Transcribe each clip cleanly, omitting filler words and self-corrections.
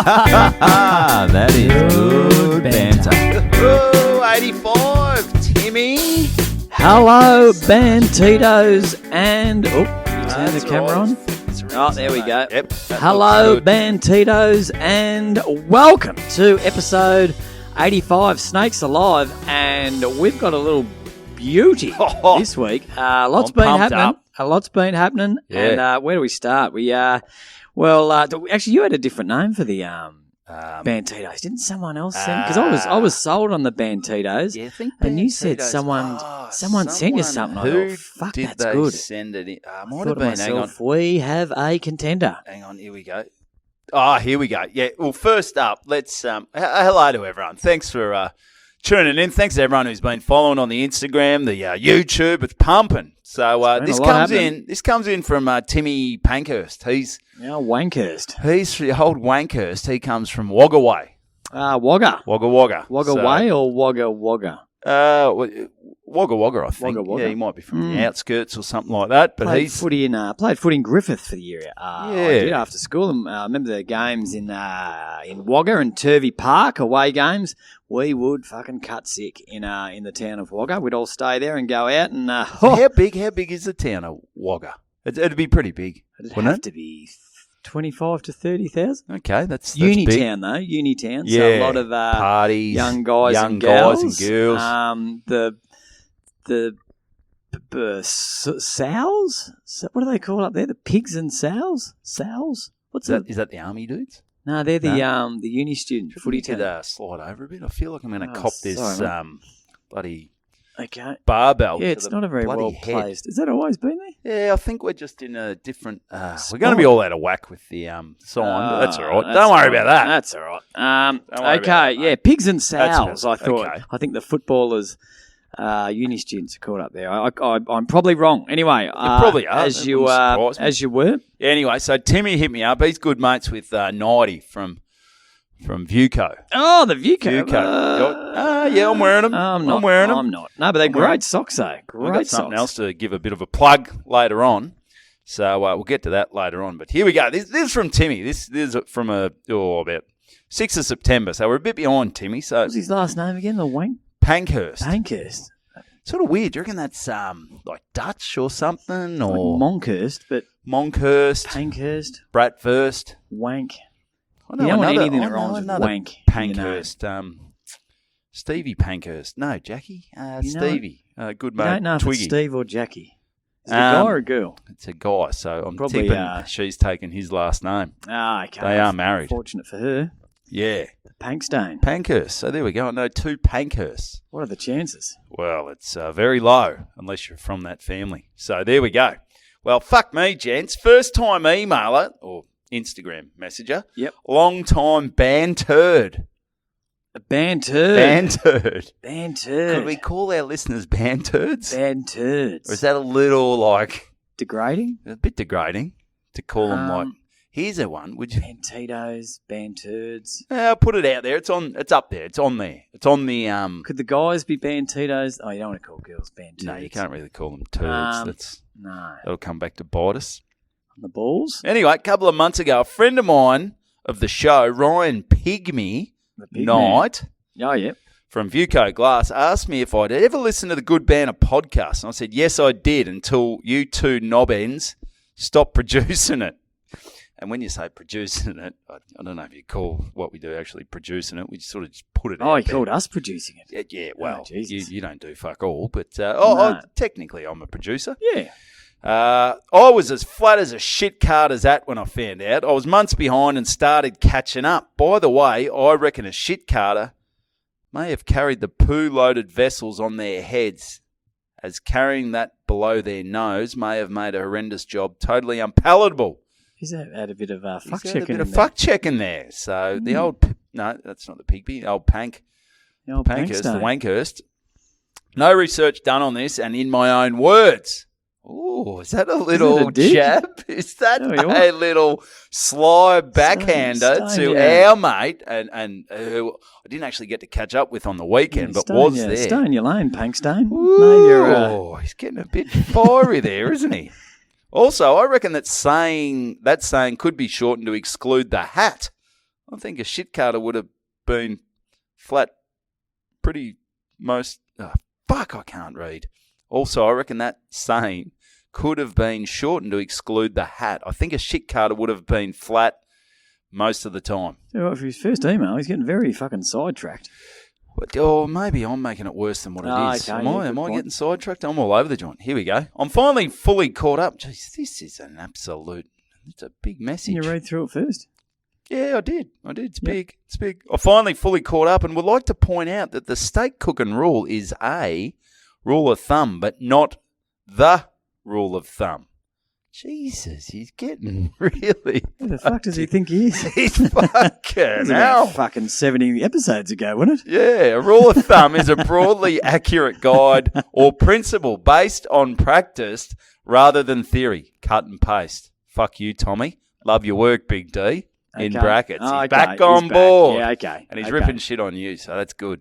That is good banter. Ooh, 85, Timmy. Hello, Bantitos, and... Oh, you turn the camera on? Oh, there we go. Yep. Hello, Bantitos, and welcome to episode 85, Snakes Alive, and we've got a little beauty this week. Lots been happening. Yeah. And where do we start? Actually, you had a different name for the Bantitos. Didn't someone else send? Because I was sold on the Bantitos. Yeah, I think and you said Bantitos. someone sent you something. Who I thought, fuck, did that's they good. send it in? I Might thought have to been. myself, we have a contender. Hang on, here we go. Here we go. Yeah, well, first up, let's hello to everyone. Thanks for tuning in. Thanks to everyone who's been following on the Instagram, the YouTube. It's pumping. So this comes in from Timmy Pankhurst. He's Wankhurst. He's old Wankhurst. He comes from Wagga Way. Wagga. Wagga. Wagga Way or Wagga? Wagga, I think. Wagga Wagga. Yeah, he might be from the outskirts or something like that. But played footy in Griffith for the year. I did after school. I remember the games in Wagga and Turvey Park, away games. We would fucking cut sick in the town of Wagga. We'd all stay there and go out and. How big is the town of Wagga? It'd be pretty big. It'd have to be 25 to 30,000. Okay, that's uni big. town though. Uni town. Yeah, so a lot of parties, young guys and girls. The sows? What do they call up there? The pigs and sows? Sows? What's that? Is that the army dudes? No, they're the uni student footy team. Slide over a bit. I feel like I'm going to cop this bloody barbell. Yeah, it's not a very well placed. Has that always been there? Yeah, I think we're just in a different. We're going to be all out of whack with the sign, but that's all right. Don't worry about that. That's all right. Pigs and sows. I thought. Okay. I think the footballers. Uni students are caught up there. I'm probably wrong. Anyway, you probably are. As you were. Yeah, anyway, so Timmy hit me up. He's good mates with Nighty from Vuco. Oh, the Vuco. Yeah, I'm wearing them. I'm wearing them. I'm not. No, but they're great socks, though. Great got socks. Something else to give a bit of a plug later on. So we'll get to that later on. But here we go. This is from Timmy. This is from about 6th of September. So we're a bit behind Timmy. So what's his last name again? The Wank? Pankhurst. Sort of weird. Do you reckon that's like Dutch or something? Or like Monkhurst, but Monkhurst, Pankhurst, Bratwurst, Wank. I know you don't another, want anything that rhymes with wank. Pankhurst. Stevie Pankhurst. No, Jackie. Stevie. Good mate. You don't know if Twiggy. it's Steve or Jackie. Is it a guy or a girl? It's a guy, so I'm probably tipping she's taken his last name. Okay. They are married. Fortunate for her. Yeah. Pankstone. Pankhurst. So there we go. I know 2 Pankhursts. What are the chances? Well, it's very low, unless you're from that family. So there we go. Well, fuck me, gents. First time emailer, or Instagram messenger. Yep. Long time banturd. Banturd. Could we call our listeners banturds? Banturds. Or is that a little, like... degrading? A bit degrading to call them, like... Here's a one. Would you? Bantitos, banturds. I'll put it out there. It's up there. It's on there. It's on the... Could the guys be bantitos? Oh, you don't want to call girls banturds. No, you can't really call them turds. No. That'll come back to bite us. On the balls? Anyway, a couple of months ago, a friend of mine of the show, Ryan Pygmy Knight, from Vuco Glass, asked me if I'd ever listened to the Good Banter podcast. And I said, yes, I did, until you two knob-ends stopped producing it. And when you say producing it, I don't know if you call what we do actually producing it. We sort of just put it out. Oh, you called us producing it. Yeah, well, you don't do fuck all. But technically I'm a producer. Yeah. I was as flat as a shit card as that when I found out. I was months behind and started catching up. By the way, I reckon a shit carder may have carried the poo-loaded vessels on their heads, as carrying that below their nose may have made a horrendous job totally unpalatable. He's had a bit of fuck checking. A bit of fuck checking there. So the old that's not the Pigby. The old Pankhurst, the Wankhurst. No research done on this, and in my own words. Oh, is that a little jab? Is that a little sly backhander to our mate, and who I didn't actually get to catch up with on the weekend, but was there? Stay in your lane, Pankstone. He's getting a bit fiery there, isn't he? Also, I reckon that saying could be shortened to exclude the hat. I think a shit cutter would have been flat pretty most... Oh, fuck, I can't read. Also, I reckon that saying could have been shortened to exclude the hat. I think a shit cutter would have been flat most of the time. So for his first email, he's getting very fucking sidetracked. Or maybe I'm making it worse than what it is. Okay, Am I getting sidetracked? I'm all over the joint. Here we go. I'm finally fully caught up. Jeez, this is an absolute... It's a big message. Can you read through it first? Yeah, I did. It's big. It's big. I finally fully caught up and would like to point out that the steak cooking rule is a rule of thumb, but not the rule of thumb. Jesus, he's getting really... Who the fuck does he think he is? He's fucking hell. Fucking 70 episodes ago, wasn't it? Yeah, a rule of thumb is a broadly accurate guide or principle based on practice rather than theory. Cut and paste. Fuck you, Tommy. Love your work, Big D. In brackets. He's back on board. Yeah, okay. And he's ripping shit on you, so that's good.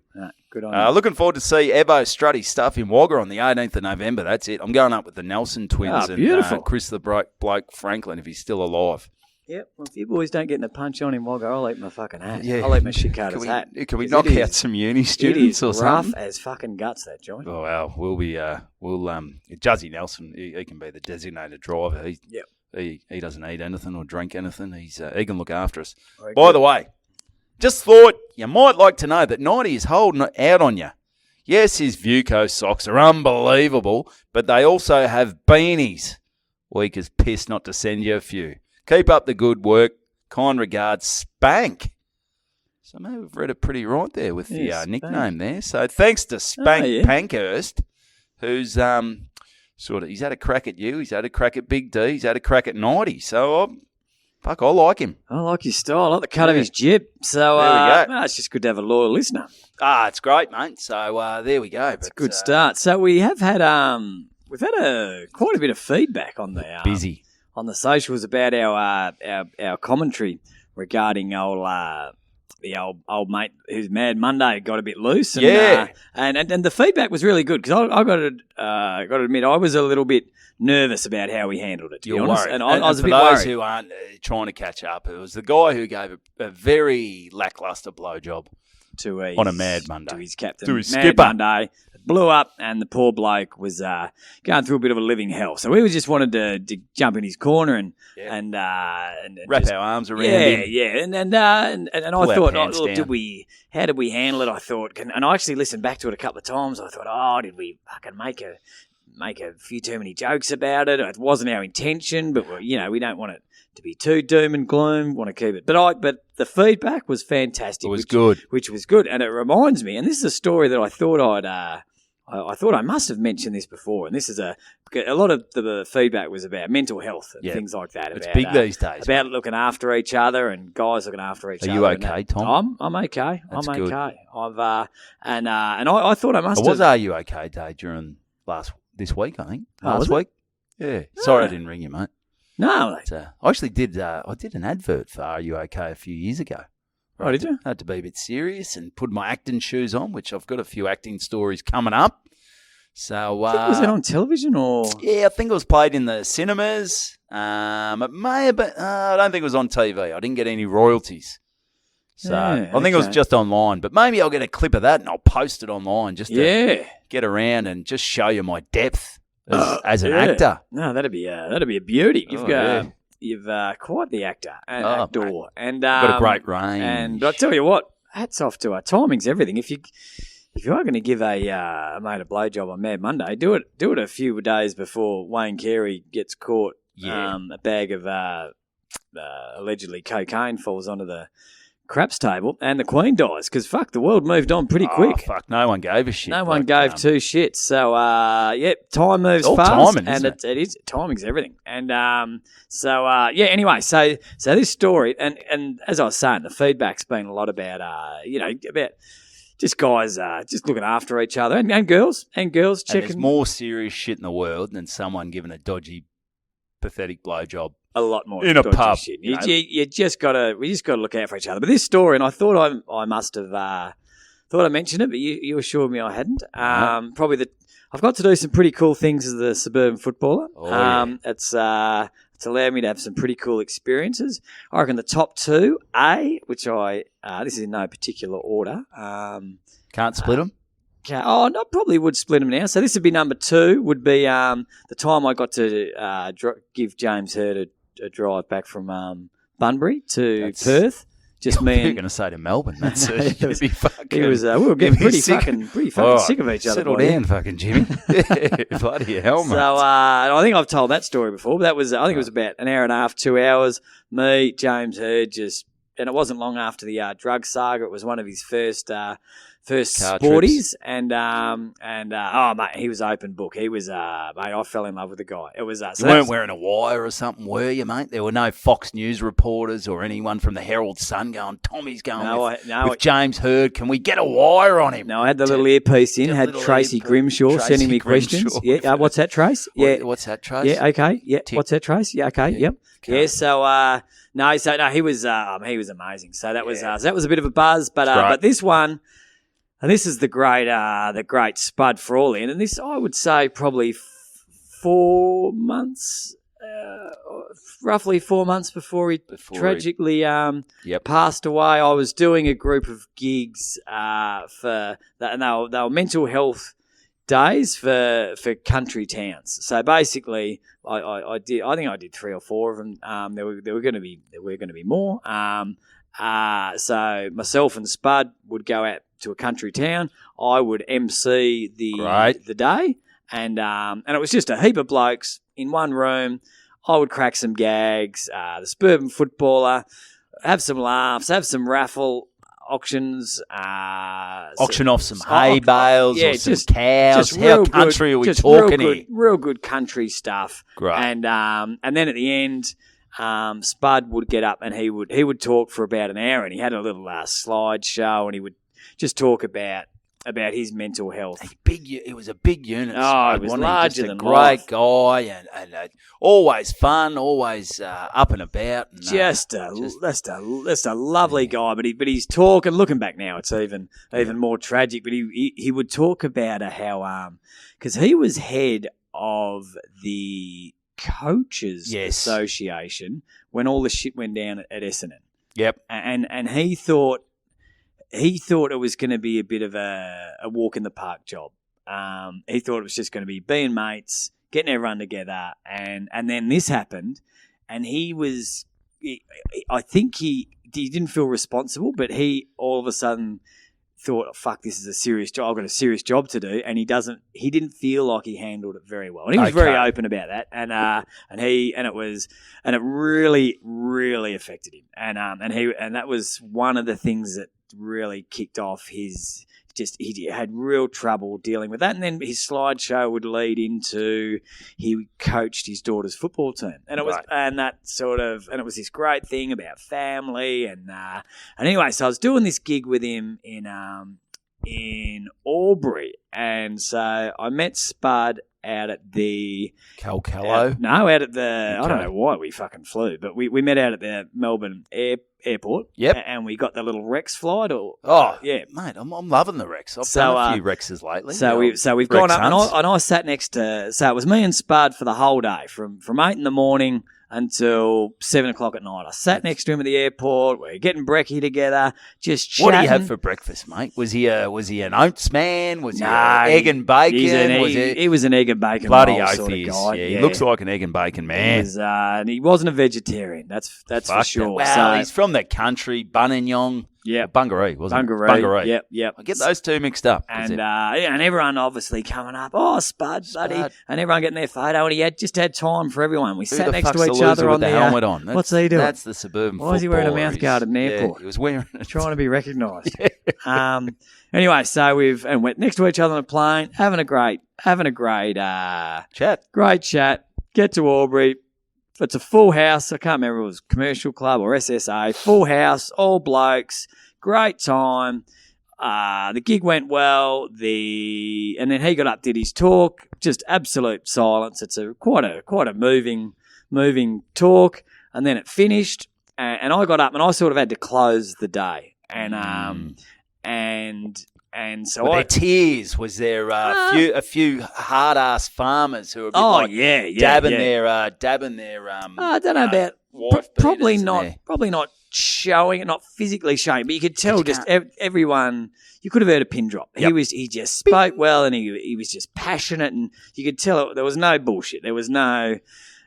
Good on you. Looking forward to see Evo Strutty stuff in Wagga on the 18th of November. That's it. I'm going up with the Nelson twins and Chris the bloke Franklin if he's still alive. Yep. Well, if you boys don't get in a punch on in Wagga, I'll eat my fucking hat. Yeah. I'll eat my shit carter's hat. Can we knock out some uni students or something? Rough as fucking guts, that joint. Oh, well, Juzzy Nelson, he can be the designated driver. He doesn't eat anything or drink anything. He can look after us. By the way, just thought you might like to know that 90 is holding out on you. Yes, his Vuco socks are unbelievable, but they also have beanies. Weak as piss not to send you a few. Keep up the good work. Kind regards, Spank. So maybe we've read it pretty right there with the nickname there. So thanks to Spank Pankhurst, who's he's had a crack at you, he's had a crack at Big D, he's had a crack at 90. So, I like him. I like his style. I like the cut of his jib. So, there we go. It's just good to have a loyal listener. It's great, mate. So, there we go. It's a good start. So, we have had quite a bit of feedback on the busy on the socials about our commentary regarding the old mate who's Mad Monday got a bit loose. And, and the feedback was really good because I got to admit I was a little bit nervous about how we handled it, to be honest. Worried. And I was a bit worried. For worried. those who aren't trying to catch up, it was the guy who gave a very lacklustre blowjob on a Mad Monday. To his captain. To his Mad skipper. Monday. It blew up and the poor bloke was going through a bit of a living hell. So we just wanted to jump in his corner and wrap our arms around him. Yeah. And I thought, how did we handle it? I thought, and I actually listened back to it a couple of times. I thought, did we fucking make a few too many jokes about it? It wasn't our intention, but we don't want it to be too doom and gloom. Want to keep it, but the feedback was fantastic. It was good, which was good, and it reminds me. And this is a story that I thought I thought I must have mentioned this before, and this is a lot of the feedback was about mental health and things like that. It's big these days. About looking after each other and guys looking after each other. Are you okay, Tom? I'm okay. That's I'm good. okay. I thought I must have. Was Are You Okay Day during this week, I think. Last week? Yeah. Sorry I didn't ring you, mate. No. I actually did I did an advert for Are You Okay a few years ago. Oh, did you? I had to be a bit serious and put my acting shoes on, which I've got a few acting stories coming up. So was it on television or? Yeah, I think it was played in the cinemas. It may have been, I don't think it was on TV. I didn't get any royalties. So I think it was just online. But maybe I'll get a clip of that and I'll post it online just to get around and just show you my depth as an actor. No, that'd be a beauty. You've quite the actor and actor, mate. And got a great range. And I tell you what, hats off to her. Timing's everything. If you are going to give a mate a blowjob on Mad Monday, do it a few days before Wayne Carey gets caught. A bag of allegedly cocaine falls onto the craps table and the Queen dies because the world moved on pretty quick. No one gave a shit. No one gave two shits. So time moves fast, timing, and it is timing's everything. And anyway, so this story and as I was saying, the feedback's been a lot about about just guys just looking after each other and girls checking. And there's more serious shit in the world than someone giving a dodgy, pathetic blowjob. A lot more in a pub. Shit. We just got to look out for each other. But this story, and I thought I must have thought I mentioned it, but you assured me I hadn't. Probably I've got to do some pretty cool things as the suburban footballer. It's It's allowed me to have some pretty cool experiences. I reckon the top two, which this is in no particular order. Can't split them? I probably would split them now. So this would be number 2, would be the time I got to give James Hurd a drive back from Bunbury to Perth. Just me. You're going to say to Melbourne. That's we were getting pretty fucking sick of each other. Settle down, fucking Jimmy. Bloody hell, mate. So I think I've told that story before. But I think it was about an hour and a half, 2 hours. Me, James Hurd, and it wasn't long after the drug saga. It was one of his first sporties, and mate, he was open book. He was mate, I fell in love with the guy. It was you weren't wearing a wire or something, were you, mate? There were no Fox News reporters or anyone from the Herald Sun going, Tommy's going with James Hurd. Can we get a wire on him? No, I had the little earpiece in. Had Tracy Grimshaw sending me questions. Yeah, what's that, Trace? Yeah, what's that, Trace? Yeah, okay. Yeah, what's that, Trace? Yeah, okay. Yep. Yeah. So he was amazing. So that was a bit of a buzz, but this one. And this is the great Spud Frawley. And this, I would say, probably 4 months, roughly 4 months before he tragically passed away. I was doing a group of gigs for that, and they were mental health days for country towns. So basically, I think I did 3 or 4 of them. There were going to be more. So myself and Spud would go out to a country town. I would MC the day, and it was just a heap of blokes in one room. I would crack some gags, the suburban footballer, have some laughs, have some raffle auctions, auction off some hay bales or some cows. How country are we talking here? Real good country stuff. Great. And then at the end, Spud would get up and he would talk for about an hour, and he had a little slideshow, and he would just talk about his mental health. It was a big unit. Oh, it was larger than life. Great guy, and always fun, always up and about. And, just a lovely guy. But he's talking. Looking back now, it's even more tragic. But he would talk about how because he was head of the Coaches Association when all the shit went down at Essendon. Yep, and he thought it was going to be a bit of a walk in the park job. He thought it was just going to be being mates, getting everyone together, and then this happened, and I think he didn't feel responsible, but he all of a sudden thought, oh, fuck, this is a serious job. I've got a serious job to do, and he didn't feel like he handled it very well, and he was very open about that, and it really, really affected him, and that was one of the things that really kicked off he had real trouble dealing with that. And then his slideshow would lead into he coached his daughter's football team, and it was and it was this great thing about family, and anyway, so I was doing this gig with him in Albury, and so I met Spud out at the Calcalo. Out at the I don't know why we fucking flew, but we met out at the Melbourne airport. Yep, and we got the little Rex flight. Mate, I'm loving the Rex. I've done a few Rexes lately. So we've gone up, and I sat next to. So it was me and Spud for the whole day, from 8 in the morning until 7 o'clock at night. I sat next to him at the airport. We're getting brekkie together, just chatting. What do you have for breakfast, mate? Was he an oats man? Was he egg and bacon? He was an egg and bacon bloody roll oath sort of guy. Yeah, he looks like an egg and bacon man. He wasn't a vegetarian. That's for sure. Well, he's from the country, Buninyong. Yeah, Bungaree, wasn't it? Bungaree. Yep. I get those two mixed up. And everyone obviously coming up, Spud, buddy, and everyone getting their photo, and he just had time for everyone. We sat next to each other on the helmet on. What's he doing? That's the suburban. Why is he wearing a mouthguard at an airport? He was wearing it. Trying to be recognised. Anyway, so went next to each other on a plane, having a great chat. Great chat. Get to Albury. It's a full house. I can't remember if it was Commercial Club or SSA. Full house, all blokes. Great time. The gig went well. And then he got up, did his talk. Just absolute silence. It's quite a moving talk. And then it finished. And I got up and I sort of had to close the day. And And so were there tears? Was there a few hard ass farmers who were a bit dabbing their I don't know about probably not showing it, not physically showing, but you could tell everyone. You could have heard a pin drop. Yep. He just spoke well, and he was just passionate, and you could tell there was no bullshit. There was no.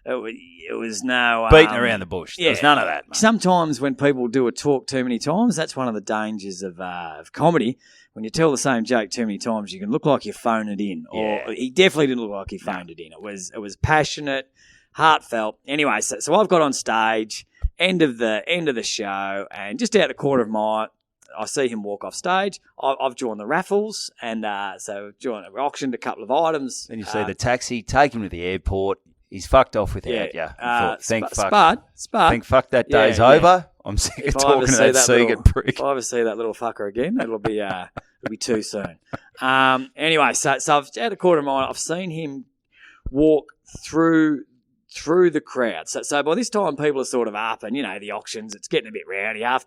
It was no beating around the bush. There was none of that, mate. Sometimes when people do a talk too many times, that's one of the dangers of comedy. When you tell the same joke too many times, you can look like you phone it in. Or he definitely didn't look like he phoned it in. It was passionate, heartfelt. Anyway, so I've got on stage, end of the show, and just out the corner of my eye, I see him walk off stage. I've drawn the raffles, and we auctioned a couple of items. Then you see the taxi, take him to the airport. He's fucked off without you. Thank fuck that day's over. I'm sick of talking to that Siegert prick. If I ever see that little fucker again, it'll be too soon. Anyway, so I've out the corner of my eye, I've seen him walk through the crowd. So by this time, people are sort of up, and the auctions. It's getting a bit rowdy. Half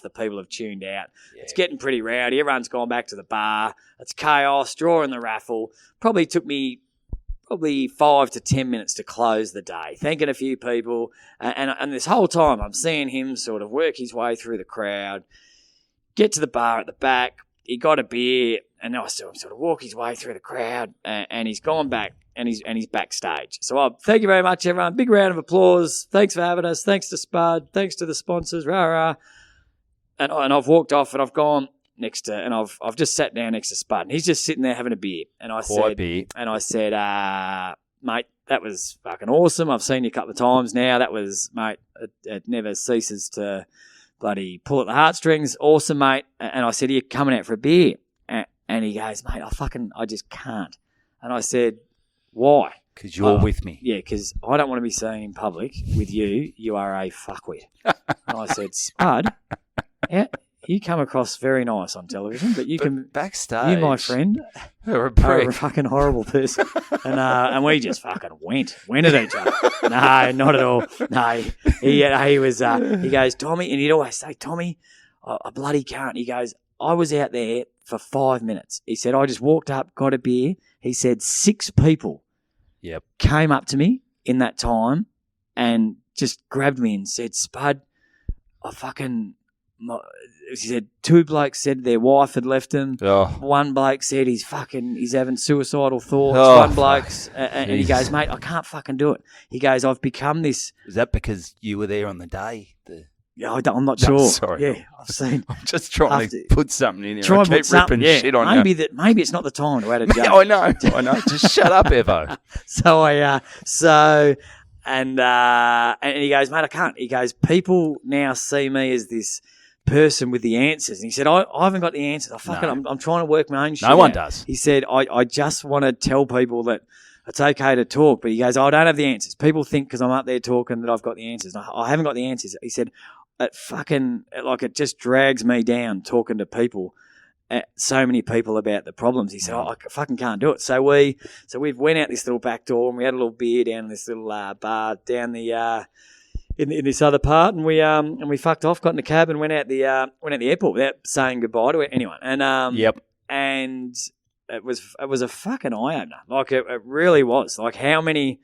the people have tuned out. Yeah. It's getting pretty rowdy. Everyone's gone back to the bar. It's chaos. Drawing the raffle probably took me 5 to 10 minutes to close the day, thanking a few people. And this whole time I'm seeing him sort of work his way through the crowd, get to the bar at the back. He got a beer, and I saw him sort of walk his way through the crowd, and he's gone back, and he's backstage. So thank you very much, everyone. Big round of applause. Thanks for having us. Thanks to Spud. Thanks to the sponsors. Rah, rah. And I've walked off, and I've gone next to, and I've just sat down next to Spud, and he's just sitting there having a beer. And I said, mate, that was fucking awesome. I've seen you a couple of times now. That was, mate, it never ceases to bloody pull at the heartstrings. Awesome, mate. And I said, are you coming out for a beer? And he goes, mate, I just can't. And I said, why? Because you're with me. Yeah, because I don't want to be seen in public with you. You are a fuckwit. And I said, Spud, yeah, you come across very nice on television, but backstage, you, my friend, are a fucking horrible person. And we just fucking went at each other. No, not at all. No, he was. He goes, Tommy, and he'd always say, Tommy, I bloody can't. He goes, I was out there for 5 minutes. He said, I just walked up, got a beer. He said 6 people came up to me in that time and just grabbed me and said, Spud, he said 2 blokes said their wife had left him. Oh. 1 bloke said he's having suicidal thoughts. 1 bloke's and he goes, mate, I can't fucking do it. He goes, I've become this. Is that because you were there on the day? Yeah, I'm not sure. Sorry. Yeah, I've seen. I'm just trying to put something in here. I keep ripping shit on you. Maybe it's not the time to add a joke. I know. Just shut up, Evo. And he goes, mate, I can't. He goes, people now see me as this person with the answers. And he said, I haven't got the answers. I'm trying to work my own shit No one out. does. He said, I just want to tell people that it's okay to talk. But he goes, I don't have the answers. People think because I'm up there talking that I've got the answers. I haven't got the answers. He said, it just drags me down talking to people, so many people about the problems. He said, I fucking can't do it. So we went out this little back door and we had a little beer down in this little bar down the in this other part, and we fucked off, got in the cab and went out the airport without saying goodbye to anyone. And and it was a fucking eye opener. Like it really was. Like how many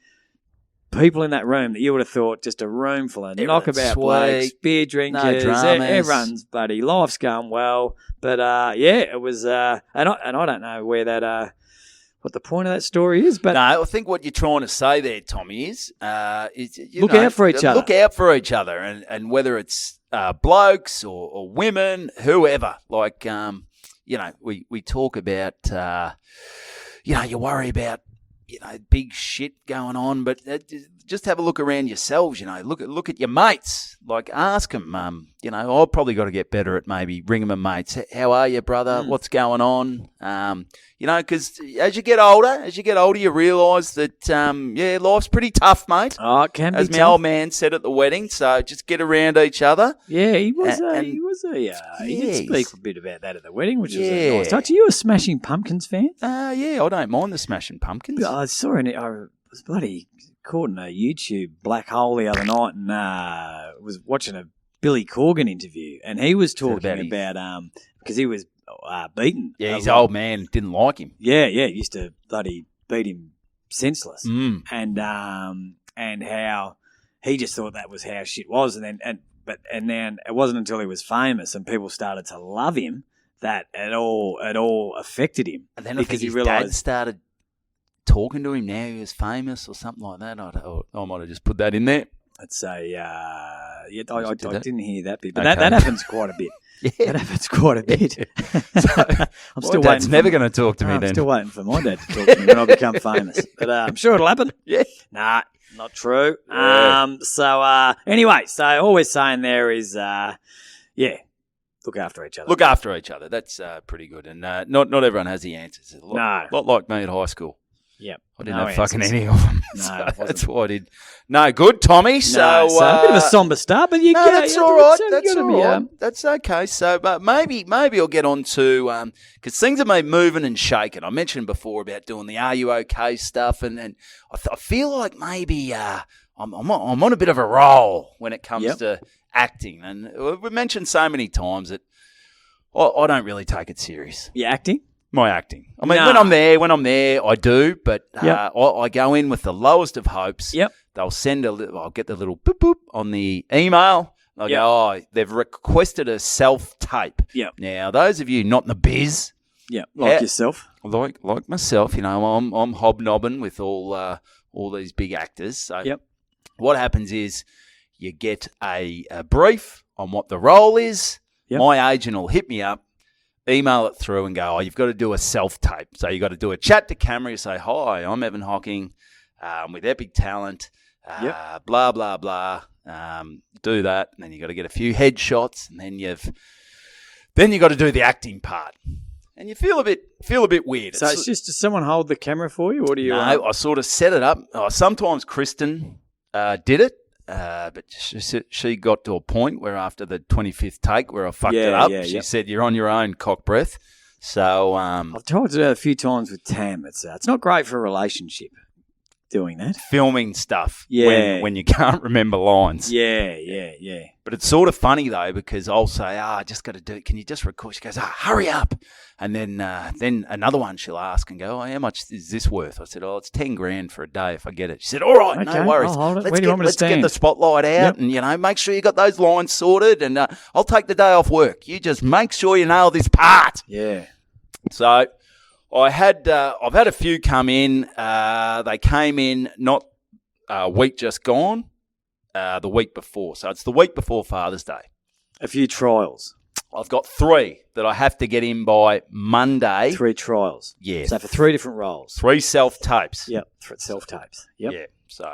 people in that room that you would have thought just a room full of knockabout blokes, beer drinkers, everyone's bloody life's going well. But it was, and I don't know where that what the point of that story is. But no, I think what you're trying to say there, Tommy, is look out for each other. Look out for each other, and whether it's blokes or women, whoever. Like we talk about you worry about big shit going on, but just have a look around yourselves. Look at your mates. Like ask them. I've probably got to get better at maybe ringing my mates. How are you, brother? What's going on? Because as you get older, you realise that life's pretty tough, mate. Oh, it can be as my old man said at the wedding. So just get around each other. Yeah, he did speak a bit about that at the wedding, which was a nice touch. Are you a Smashing Pumpkins fan? Yeah, I don't mind the Smashing Pumpkins. I saw I was bloody caught in a YouTube black hole the other night and was watching a Billy Corgan interview, and he was talking about because he was beaten. Yeah, his old man didn't like him. Yeah, used to bloody beat him senseless. Mm. And how he just thought that was how shit was, and then it wasn't until he was famous and people started to love him that it all affected him. And then because his dad started talking to him now he was famous or something like that. I might have just put that in there. I'd say, I didn't hear that bit, but that happens quite a bit. Yeah. That happens quite a bit. I'm still waiting. Dad's never going to talk to me then. I'm still waiting for my dad to talk to me when I become famous. But I'm sure it'll happen. Yeah. Nah, not true. Yeah. Anyway, all we're saying there is, look after each other. Look after each other. That's pretty good. And not everyone has the answers. A lot like me at high school. Yep. I didn't have fucking any of them. No, so that's what I did. No, good, Tommy. So a bit of a somber start, but that's all right. That's all right. That's okay. So, but maybe I'll get on to because things have been moving and shaking. I mentioned before about doing the Are You OK stuff, and I feel like maybe I'm on a bit of a roll when it comes to acting, and we've mentioned so many times that I don't really take it serious. You acting? My acting. I mean, when I'm there, I do, but I go in with the lowest of hopes. Yep. They'll send I'll get the little boop boop on the email. They'll go, they've requested a self-tape. Yep. Now, those of you not in the biz. Yeah, like yourself. Like myself, I'm hobnobbing with all these big actors. So what happens is you get a brief on what the role is. Yep. My agent will hit me up. Email it through and go, you've got to do a self-tape. So you've got to do a chat to camera. You say, hi, I'm Evan Hocking with Epic Talent, blah, blah, blah. Do that. And then you've got to get a few headshots. And then you've got to do the acting part. And you feel a bit weird. So it's just, does someone hold the camera for you? Or do you? No, I sort of set it up. Sometimes Kristen did it. But she got to a point where after the 25th take where I fucked it up, she said, you're on your own, cock breath. So I've told you that a few times with Tam. It's not great for a relationship doing that. Filming stuff when you can't remember lines. Yeah. But it's sort of funny, though, because I'll say, I just got to do it. Can you just record? She goes, hurry up. And then another one she'll ask and go, how much is this worth? I said, it's $10,000 for a day if I get it. She said, all right, no worries. I'll hold it. Where do you want me to stand? Let's get the spotlight out and, make sure you got those lines sorted and I'll take the day off work. You just make sure you nail this part. Yeah. So I've had a few come in. They came in not a week just gone, the week before. So it's the week before Father's Day. A few trials. I've got 3 that I have to get in by Monday. 3 trials. Yeah. So for 3 different roles. 3 self-tapes. Yep. Self-tapes. Yep. Yeah. So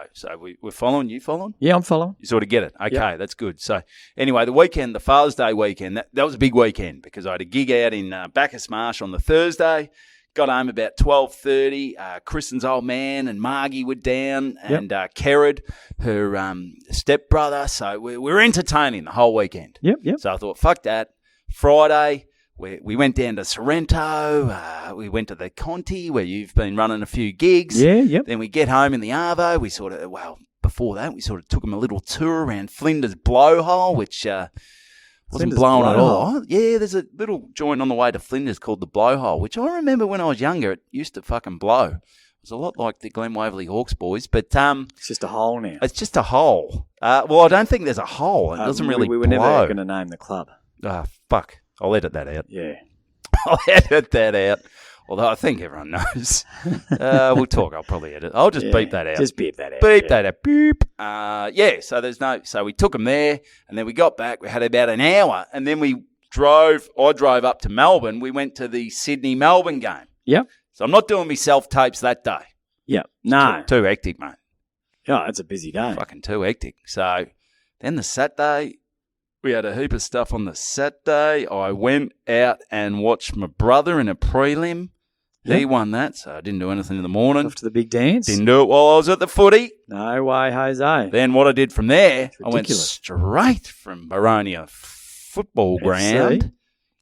we're following. You following? Yeah, I'm following. You sort of get it. Okay, That's good. So anyway, the weekend, the Father's Day weekend, that was a big weekend because I had a gig out in Bacchus Marsh on the Thursday. Got home about 12:30. Kristen's old man and Margie were down, and Kerrod, her stepbrother. So we were entertaining the whole weekend. Yep. So I thought, fuck that. Friday, we went down to Sorrento. We went to the Conti where you've been running a few gigs. Yeah, yep. Then we get home in the Arvo. Before that, we sort of took them a little tour around Flinders Blowhole, which wasn't blowing at all. Yeah, there's a little joint on the way to Flinders called the Blowhole, which I remember when I was younger, it used to fucking blow. It was a lot like the Glen Waverley Hawks boys, but it's just a hole now. It's just a hole. I don't think there's a hole. It doesn't really blow. We were never going to name the club. Fuck. I'll edit that out. Yeah. I'll edit that out. Although I think everyone knows. We'll talk. I'll probably edit. I'll just beep that out. Just beep that out. Beep that out. Beep. So we took them there and then we got back. We had about an hour and then I drove up to Melbourne. We went to the Sydney-Melbourne game. Yep. So I'm not doing my self-tapes that day. Yep. No. Too hectic, mate. Yeah, it's a busy day. Fucking too hectic. So then the Saturday, we had a heap of stuff on the Saturday. I went out and watched my brother in a prelim. Yep. He won that, so I didn't do anything in the morning. Off to the big dance? Didn't do it while I was at the footy. No way, Jose. Then what I did from there, I went straight from Baronia football ground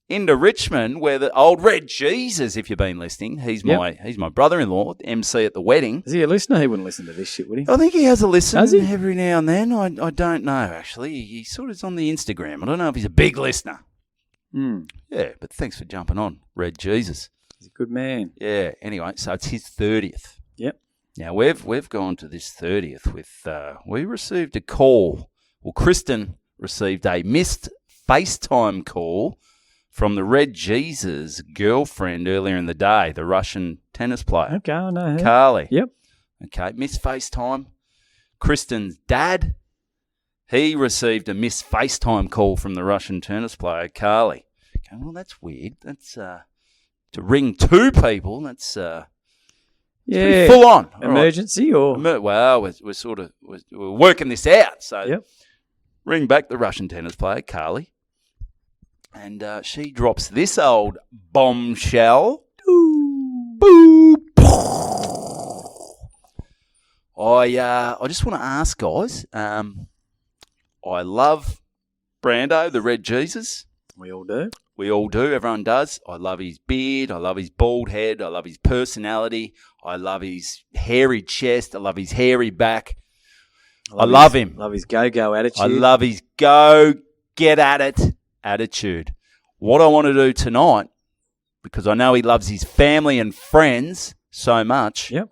into Richmond, where the old Red Jesus, if you've been listening, he's my brother-in-law, MC at the wedding. Is he a listener? He wouldn't listen to this shit, would he? I think he has a listen he? Every now and then. I don't know, actually. He sort of is on the Instagram. I don't know if he's a big listener. Yeah, but thanks for jumping on, Red Jesus. He's a good man. Yeah. Anyway, so it's his 30th. Yep. Now we've gone to this 30th with we received a call. Well, Kristen received a missed FaceTime call from the Red Jesus girlfriend earlier in the day, the Russian tennis player. Okay, I know her. Carly. Yep. Okay, missed FaceTime. Kristen's dad, he received a missed FaceTime call from the Russian tennis player, Carly. Okay, well, that's weird. That's to ring two people. That's pretty full on. Emergency or well, we're working this out. So yep. Ring back the Russian tennis player, Carly, and she drops this old bombshell. Boop. I just want to ask, guys. I love Brando, the Red Jesus. We all do. We all do. Everyone does. I love his beard. I love his bald head. I love his personality. I love his hairy chest. I love his hairy back. I love him. Love his go-go attitude. I love his go-get-at-it attitude. What I want to do tonight, because I know he loves his family and friends so much, yep.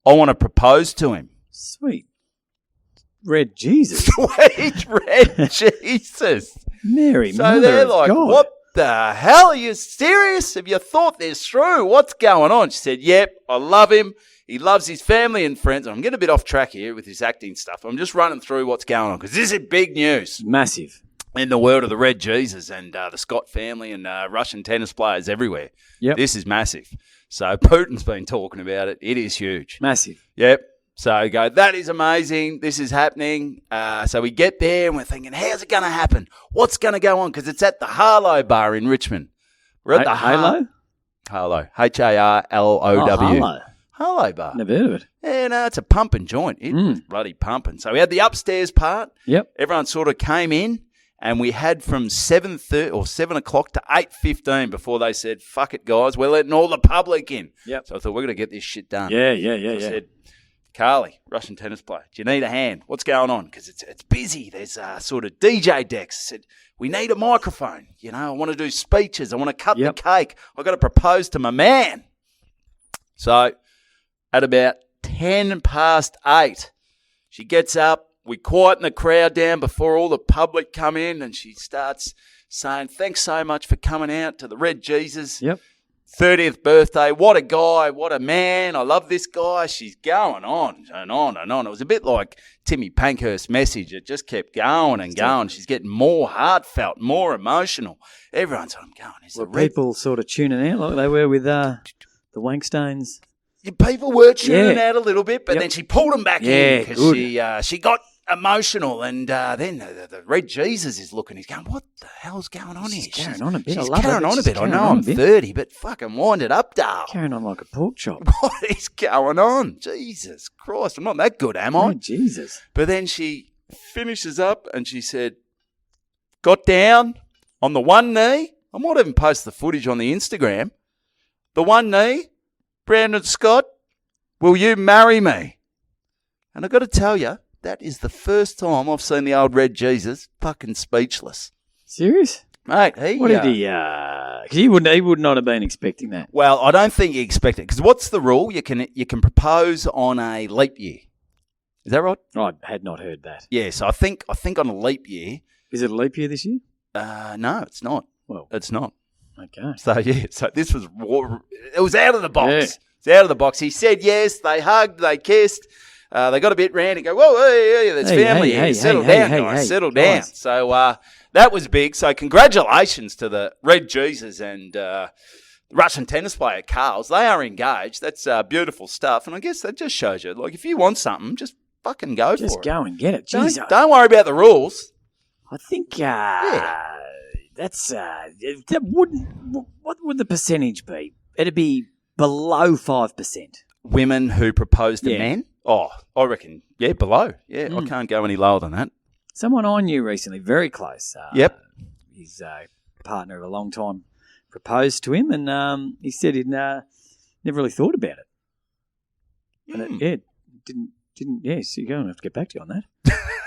I want to propose to him. Sweet. Red Jesus. Sweet Red Jesus. Mary, so Mother they're of like, God. What the hell? Are you serious? Have you thought this through? What's going on? She said, yep, I love him. He loves his family and friends. I'm getting a bit off track here with his acting stuff. I'm just running through what's going on because this is big news. Massive. In the world of the Red Jesus and the Scott family and Russian tennis players everywhere. Yep. This is massive. So Putin's been talking about it. It is huge. Massive. Yep. So I go, that is amazing. This is happening. So we get there and we're thinking, how's it going to happen? What's going to go on? Because it's at the Harlow Bar in Richmond. We're at the Halo? Harlow. Harlow. Harlow. Harlow Bar. Never heard of it. Yeah, no, it's a pumping joint. It was bloody pumping. So we had the upstairs part. Yep. Everyone sort of came in and we had from 7:30 or 7 o'clock to 8:15 before they said, fuck it, guys, we're letting all the public in. Yep. So I thought, we're going to get this shit done. Yeah. I said, Carly, Russian tennis player, do you need a hand? What's going on? Because it's busy. There's sort of DJ decks. I said, we need a microphone. You know, I want to do speeches. I want to cut the cake. I've got to propose to my man. So at about 8:10, she gets up. We quieten the crowd down before all the public come in, and she starts saying, thanks so much for coming out to the Red Jesus. Yep. 30th birthday. What a guy. What a man. I love this guy. She's going on and on and on. It was a bit like Timmy Pankhurst's message. It just kept going and going. She's getting more heartfelt, more emotional. Everyone's on going. People sort of tuning out like they were with the Wankstones. People were tuning out a little bit, but then she pulled them back in because she got emotional, and then the Red Jesus is looking. He's going, what the hell's going on here? She's carrying on a bit. She's carrying on a bit. I know I'm 30, but fucking wind it up, Dale. Carrying on like a pork chop. What is going on? Jesus Christ, I'm not that good, am I? Oh, Jesus. But then she finishes up and she said, got down on the one knee. I might even post the footage on the Instagram. The one knee, Brandon Scott, will you marry me? And I've got to tell you, that is the first time I've seen the old Red Jesus fucking speechless. Serious? Mate, what did he... Because he would not have been expecting that. Well, I don't think he expected it. Because what's the rule? You can propose on a leap year. Is that right? I had not heard that. Yeah, so I think on a leap year... Is it a leap year this year? No, it's not. Well, it's not. Okay. So, so this was... It was out of the box. Yeah. It's out of the box. He said yes, they hugged, they kissed... they got a bit randy. Go, whoa, hey, there's family here. Settle down, guys. Settle down. So that was big. So congratulations to the Red Jesus and Russian tennis player Carls. They are engaged. That's beautiful stuff. And I guess that just shows you, like, if you want something, just fucking go for it. Just go and get it. Don't worry about the rules. I think that's what would the percentage be? It'd be below 5%. Women who propose to men? Oh, I reckon, below. Yeah, I can't go any lower than that. Someone I knew recently, very close. His partner of a long time proposed to him, and he said he'd never really thought about it. And didn't. Yeah, so you're going to have to get back to you on that.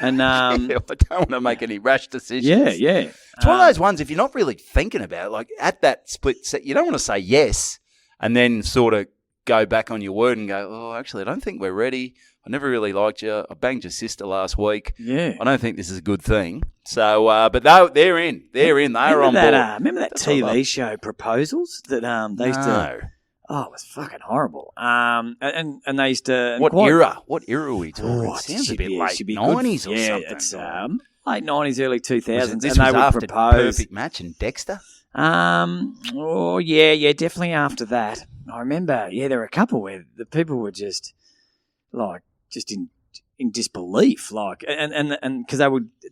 And I don't want to make any rash decisions. Yeah. It's one of those ones, if you're not really thinking about it, like at that split set, you don't want to say yes and then sort of go back on your word and go, oh, actually, I don't think we're ready. I never really liked you. I banged your sister last week. Yeah. I don't think this is a good thing. So, but they're in. They're on board. Remember that TV show Proposals that they used to? Oh, it was fucking horrible. And they used to. What era? What era are we talking? It sounds a bit late 90s or something. Yeah, it's late 90s, early 2000s. This was after Perfect Match and Dexter? Yeah, definitely after that. I remember, there were a couple where the people were just in disbelief, and because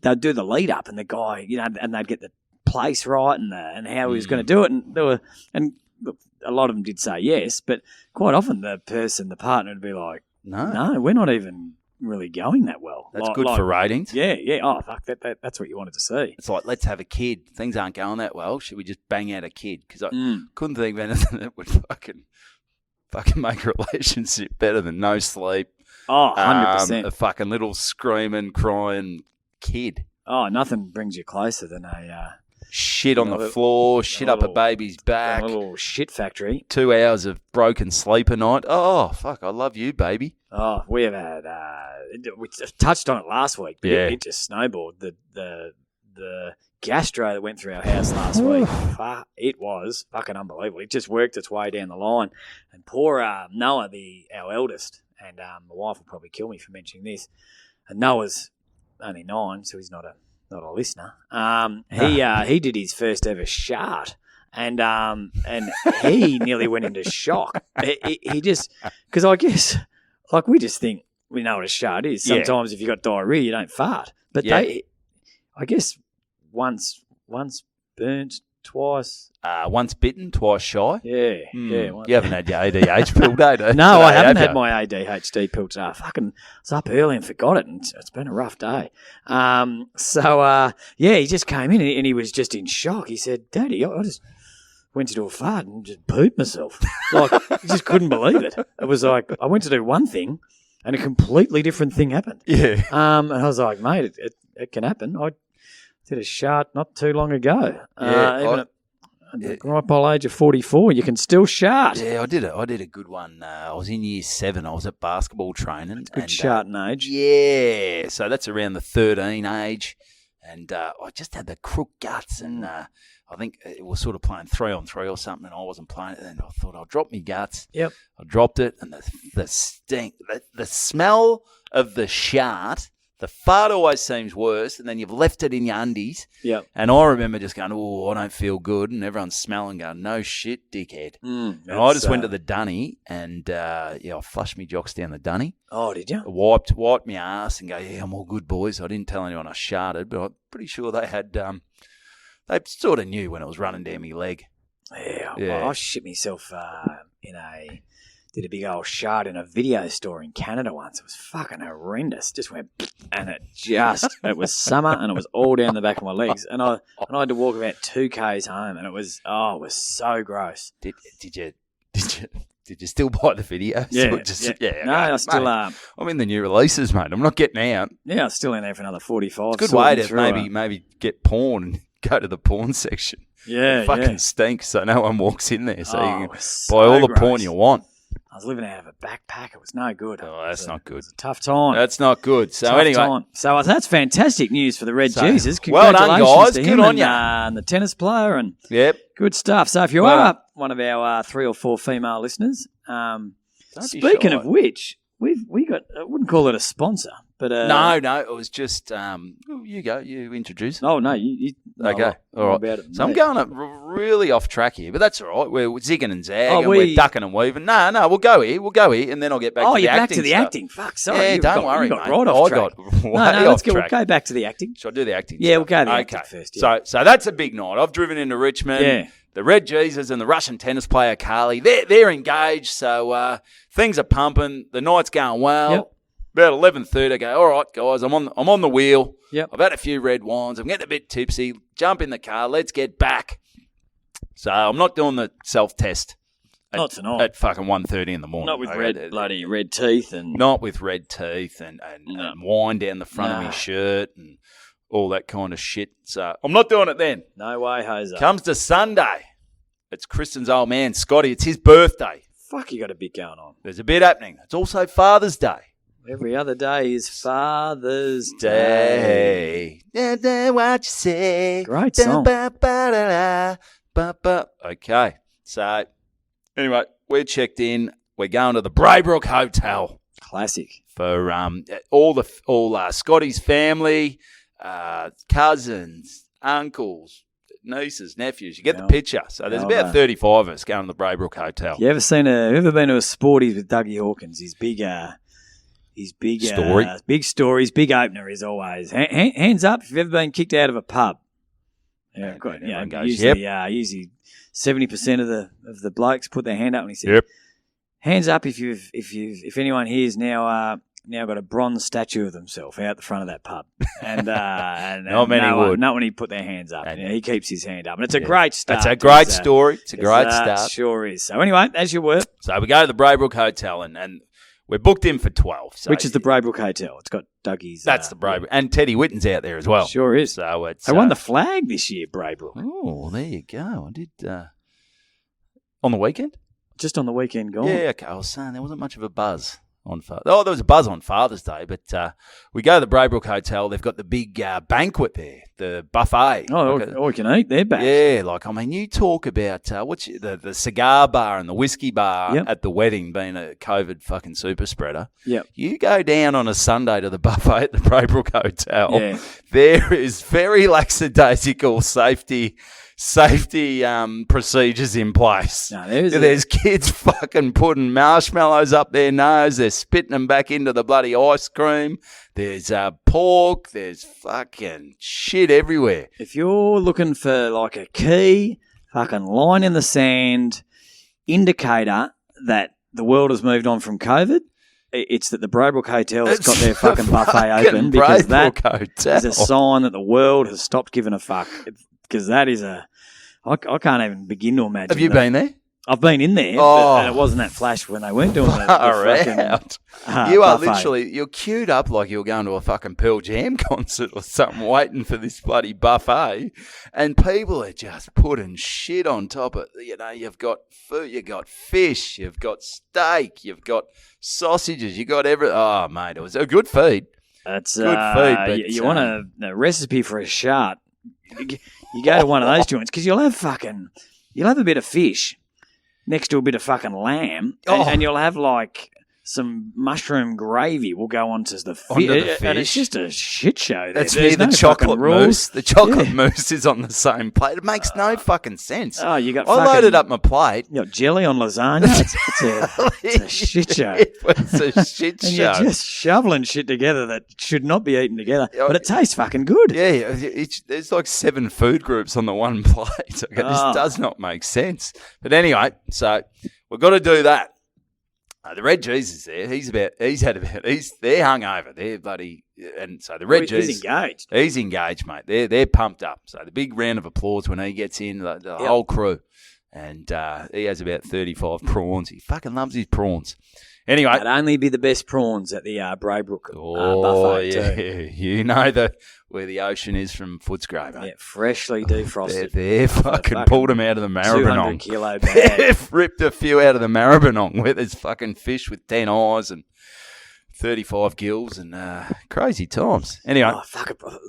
they'd do the lead up, and the guy, and they'd get the place right and how he was going to do it, and look, a lot of them did say yes, but quite often the partner would be like, no, we're not even really going that well. That's good for ratings. Yeah. Oh, fuck, that's what you wanted to see. It's like, let's have a kid. Things aren't going that well. Should we just bang out a kid? Because I couldn't think of anything that would fucking make a relationship better than no sleep. Oh, 100%. A fucking little screaming, crying kid. Oh, nothing brings you closer than a... shit on the floor, shit up a baby's back. A little shit factory. 2 hours of broken sleep a night. Oh, fuck, I love you, baby. Oh, we have had... we touched on it last week, but it just snowballed. The gastro that went through our house last week, it was fucking unbelievable. It just worked its way down the line. And poor Noah, our eldest, and my wife will probably kill me for mentioning this, and Noah's only 9, so he's not a listener. He did his first ever shart, and he nearly went into shock. He just, because I guess, like, we just think we know what a shart is. Sometimes if you got diarrhea, you don't fart, but I guess once burnt, twice. Once bitten, twice shy. Yeah. You haven't had your ADH pill, don't you? No, I haven't had my ADHD pill today. I was up early and forgot it, and it's been a rough day. He just came in and he was just in shock. He said, "Daddy, I just went to do a fart and just pooped myself." Like, he just couldn't believe it. It was like, I went to do one thing and a completely different thing happened. Yeah. And I was like, mate, it can happen. I did a shart not too long ago. At the ripe old age of 44, you can still shart. Yeah, I did a good one. I was in year 7. I was at basketball training. Good sharting age. Yeah, so that's around the 13 age. And I just had the crook guts, and I think it was sort of playing 3-on-3 or something, and I wasn't playing it. And I thought, I'll drop my guts. Yep. I dropped it, and the stink, the smell of the shart. The fart always seems worse, and then you've left it in your undies. Yep. And I remember just going, oh, I don't feel good, and everyone's smelling, going, no shit, dickhead. And I just went to the dunny, and I flushed my jocks down the dunny. Oh, did you? I wiped my ass and go, yeah, I'm all good, boys. I didn't tell anyone I sharted, but I'm pretty sure they had, they sort of knew when it was running down my leg. Yeah. Well, I shit myself did a big old shard in a video store in Canada once. It was fucking horrendous. Just went, and it was summer, and it was all down the back of my legs. And I had to walk about 2 k's home, and it was so gross. Did you still buy the videos? Yeah. No, I still I'm in the new releases, mate. I'm not getting out. Yeah, I'm still in there for another 45. It's a good way to maybe get porn and go to the porn section. Yeah, it fucking stinks, so no one walks in there. So you can so buy all the gross. porn you want. I was living out of a backpack. It was no good. Oh, that's not good. It was a tough time. That's not good. So anyway. So that's fantastic news for the Red Jesus. Well done, guys. To good him on you. And the tennis player. And yep. Good stuff. So if you are one of our 3 or 4 female listeners, speaking of which, we got, I wouldn't call it a sponsor, but... No, it was just, you go, you introduce it. Oh, no, you okay, all right. About it, so I'm going really off track here, but that's all right. We're zigging and zagging, we're ducking and weaving. No, we'll go here, and then I'll get back to the acting. Oh, you're back to the acting. Fuck, sorry. Yeah, don't worry, mate. Right off track. Let's go. We'll go back to the acting. Shall I do the acting? Yeah, we'll go to the acting first. Yeah. So that's a big night. I've driven into Richmond. Yeah. The Red Jesus and the Russian tennis player, Carly, they're engaged, so things are pumping. The night's going well. Yep. About 11:30, I go, all right, guys, I'm on the wheel. Yep. I've had a few red wines. I'm getting a bit tipsy. Jump in the car. Let's get back. So I'm not doing the self-test Not tonight. At fucking 1:30 in the morning. Not with red teeth and not with red teeth and wine down the front of my shirt and all that kind of shit. So I'm not doing it then. No way, Jose. Comes to Sunday. It's Kristen's old man, Scotty. It's his birthday. Fuck, you got a bit going on. There's a bit happening. It's also Father's Day. Every other day is Father's Day. What you say? Great song. Okay. So, anyway, we're checked in. We're going to the Braybrook Hotel. Classic. For all Scotty's family, cousins, uncles, nieces, nephews. You get the picture. So there's about 35 of us going to the Braybrook Hotel. You ever been to a Sporties with Dougie Hawkins? His big story. Big stories, big opener is always hands up if you've ever been kicked out of a pub. Yeah, good. Usually 70% of the blokes put their hand up and he said, "Yep, hands up if anyone here's now got a bronze statue of themselves out the front of that pub." And not many would. Not when he put their hands up. He keeps his hand up, and it's a great start. It's a great story. It's a great start. Sure is. So anyway, as you were. So we go to the Braybrook Hotel and we're booked in for 12. So which is the Braybrook Hotel. It's got Dougie's. That's the Braybrook. And Teddy Whitten's out there as well. Sure is. So it's, they won the flag this year, Braybrook. Oh, there you go. I did on the weekend? Just on the weekend gone. Yeah, okay. I was saying there wasn't much of a buzz on there was a buzz on Father's Day, but we go to the Braybrook Hotel. They've got the big banquet there, the buffet. Oh, all you can eat. They're back. Yeah, you talk about the cigar bar and the whiskey bar at the wedding being a COVID fucking super spreader. Yep. You go down on a Sunday to the buffet at the Braybrook Hotel. Yeah. There is very lackadaisical safety procedures in place. No, there's kids fucking putting marshmallows up their nose. They're spitting them back into the bloody ice cream. There's pork. There's fucking shit everywhere. If you're looking for like a key, fucking line in the sand indicator that the world has moved on from COVID, it's that the Braybrook Hotel has got their fucking buffet open, because that is a sign that the world has stopped giving a fuck. Because that is I can't even begin to imagine. Have you been there? I've been in there, but it wasn't that flash when they weren't doing it. You are literally, you're queued up like you're going to a fucking Pearl Jam concert or something, waiting for this bloody buffet, and people are just putting shit on top of it. You've got food, you've got fish, you've got steak, you've got sausages, you've got everything. Oh, mate, it was a good feed. That's good feed. But you want a recipe for a shart. You go to one of those joints because you'll have a bit of fish next to a bit of fucking lamb, and you'll have like some mushroom gravy will go onto the fish, and it's just a shit show. That's me. The chocolate mousse. The chocolate mousse is on the same plate. It makes no fucking sense. Oh, you got. I loaded up my plate. You got jelly on lasagna. It's a shit show. It's a shit show. And you're just shoveling shit together that should not be eaten together, but it tastes fucking good. Yeah, there's like 7 food groups on the one plate. This does not make sense. But anyway, so we've got to do that. The Red G's is there. They're hungover. They're bloody, and so the Red G's. He's engaged. He's engaged, mate. They're pumped up. So the big round of applause when he gets in, the whole crew, and he has about 35 prawns. He fucking loves his prawns. Anyway, it'd only be the best prawns at the Braybrook buffet. Yeah, too. You know where the ocean is from Footscray, mate. Yeah, freshly defrosted. They've fucking pulled them out of the Maribyrnong. 200 kilo bag. They've ripped a few out of the Maribyrnong where there's fucking fish with 10 eyes and 35 gills and crazy times. Anyway.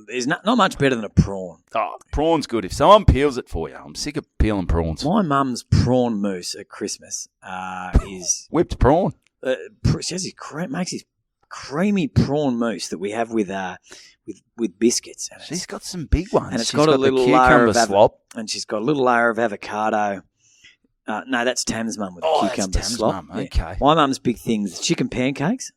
There's not much better than a prawn. Oh, prawn's good. If someone peels it for you, I'm sick of peeling prawns. My mum's prawn mousse at Christmas is... Whipped prawn. She makes this creamy prawn mousse that we have with biscuits. And she's got some big ones. And she's got a little layer of slop. And she's got a little layer of avocado. No, that's Tam's mum with the cucumber that's Tam's slop. Mum. Okay. Yeah. My mum's big things, chicken pancakes,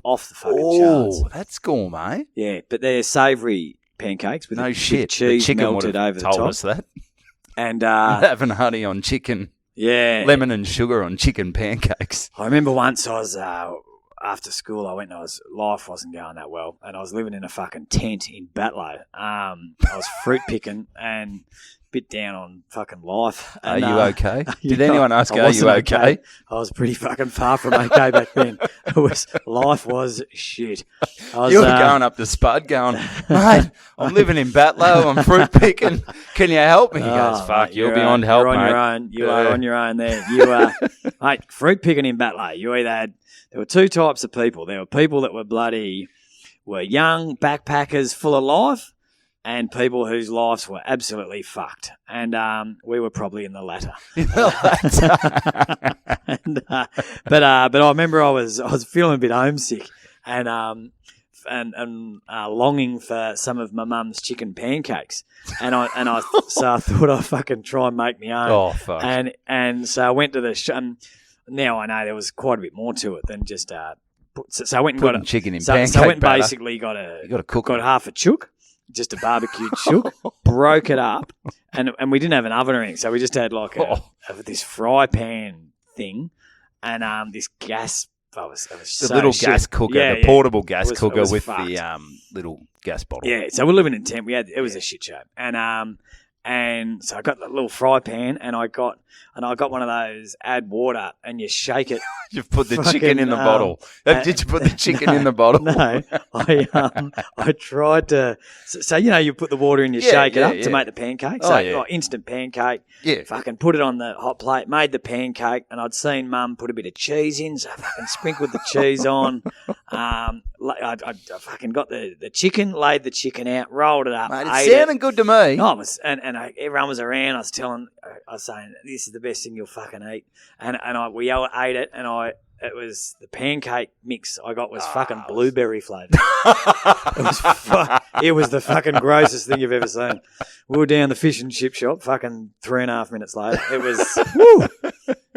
off the fucking charts. Oh, that's gourmet. Yeah, but they're savoury pancakes with cheese chicken melted over the top. Told us that. And having honey on chicken. Yeah. Lemon and sugar on chicken pancakes. I remember once I was, after school, I went and life wasn't going that well. And I was living in a fucking tent in Batlow. I was fruit picking and bit down on fucking life. Are And, you okay? Did yeah, anyone ask, I are you wasn't okay? I was pretty fucking far from okay back then. Life was shit. You were going up to Spud going, mate, I'm living in Batlow, I'm fruit picking. Can you help me? He goes, fuck, mate, you're beyond help, you're on mate. your own. You are on your own there. You are, mate, fruit picking in Batlow. You either had, there were two types of people. There were people that were young backpackers full of life, and people whose lives were absolutely fucked. And we were probably in the latter. But I remember I was feeling a bit homesick and longing for some of my mum's chicken pancakes. And I thought I'd fucking try and make my own. Oh, fuck. And so I went to the now I know there was quite a bit more to it than just so I went and Putting got chicken in so pancake I went and batter. basically got half a chook, just a barbecued chook, broke it up, and we didn't have an oven or anything, so we just had like this fry pan thing, and this gas. It was the so little shit. gas cooker, Yeah, the portable gas It cooker was with fucked. the little gas bottle. Yeah, so we're living in tent. It was a shit show, and so I got the little fry pan, and I got one of those add water, and you shake it. You've put the Fucking, chicken in the bottle. Did you put the chicken in the bottle? No, I tried to. So you put the water in, you shake it up to make the pancake. So like instant pancake. Yeah. Fucking put it on the hot plate, made the pancake, and I'd seen Mum put a bit of cheese in, so I fucking sprinkled the cheese on. I fucking got the chicken, laid the chicken out, rolled it up. Mate, ate it sounded good to me. No, everyone was around. I was saying, this is the best thing you'll fucking eat. We all ate it, and it was the pancake mix I got was fucking blueberry flavoured. It was the fucking grossest thing you've ever seen. We were down the fish and chip shop, fucking 3.5 minutes later. It was,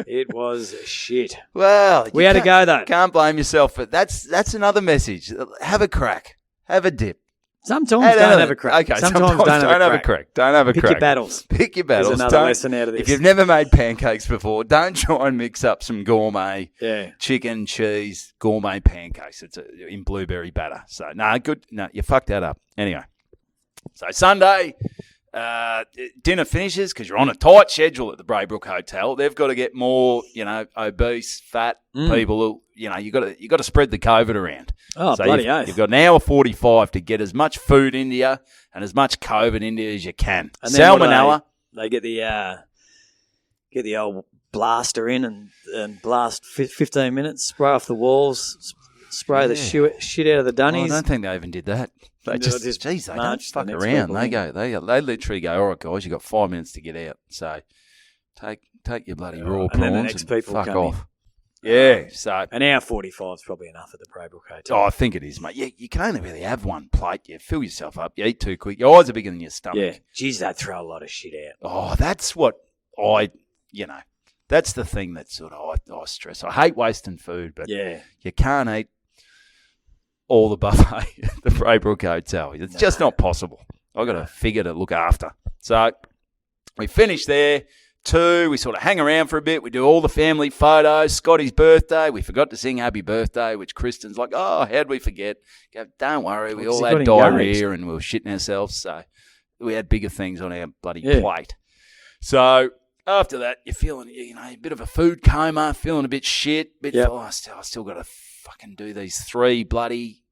it was shit. Well, we had to go though. Can't blame yourself, but that's another message. Have a crack. Have a dip. Sometimes don't have a crack. Okay, sometimes don't have a crack. Don't have a Pick crack. your battles. Pick your battles. There's another lesson out of this. If you've never made pancakes before, don't try and mix up some gourmet chicken, cheese, gourmet pancakes. It's in blueberry batter. So, good. No, you fucked that up. Anyway, so Sunday, dinner finishes because you're on a tight schedule at the Braybrook Hotel. They've got to get more, obese, fat people who, you got to spread the COVID around. Oh, so bloody oath. You've got an hour 45 to get as much food into you and as much COVID into you as you can. And then Salmonella. They get the old blaster in and blast 15 minutes, spray off the walls, spray the shit out of the dunnies. I don't think they even did that. They they don't fuck around. They literally go, all right, guys, you got 5 minutes to get out. So take your bloody raw prawns and then the next people fuck come off. Yeah, so an hour 45 is probably enough at the Braybrook Hotel. Oh, I think it is, mate. Yeah, you can only really have one plate. You fill yourself up. You eat too quick. Your eyes are bigger than your stomach. Yeah, geez, they throw a lot of shit out. Oh, that's what that's the thing that sort of I stress. I hate wasting food, but you can't eat all the buffet at the Braybrook Hotel. It's just not possible. I've got a figure to look after. So we finish there. 2, we sort of hang around for a bit. We do all the family photos. Scotty's birthday. We forgot to sing happy birthday, which Kristen's like, oh, how'd we forget? Go, don't worry. We all had diarrhea and we were shitting ourselves. So we had bigger things on our bloody plate. So after that, you're feeling, a bit of a food coma, feeling a bit shit. I still got to fucking do these 3 bloody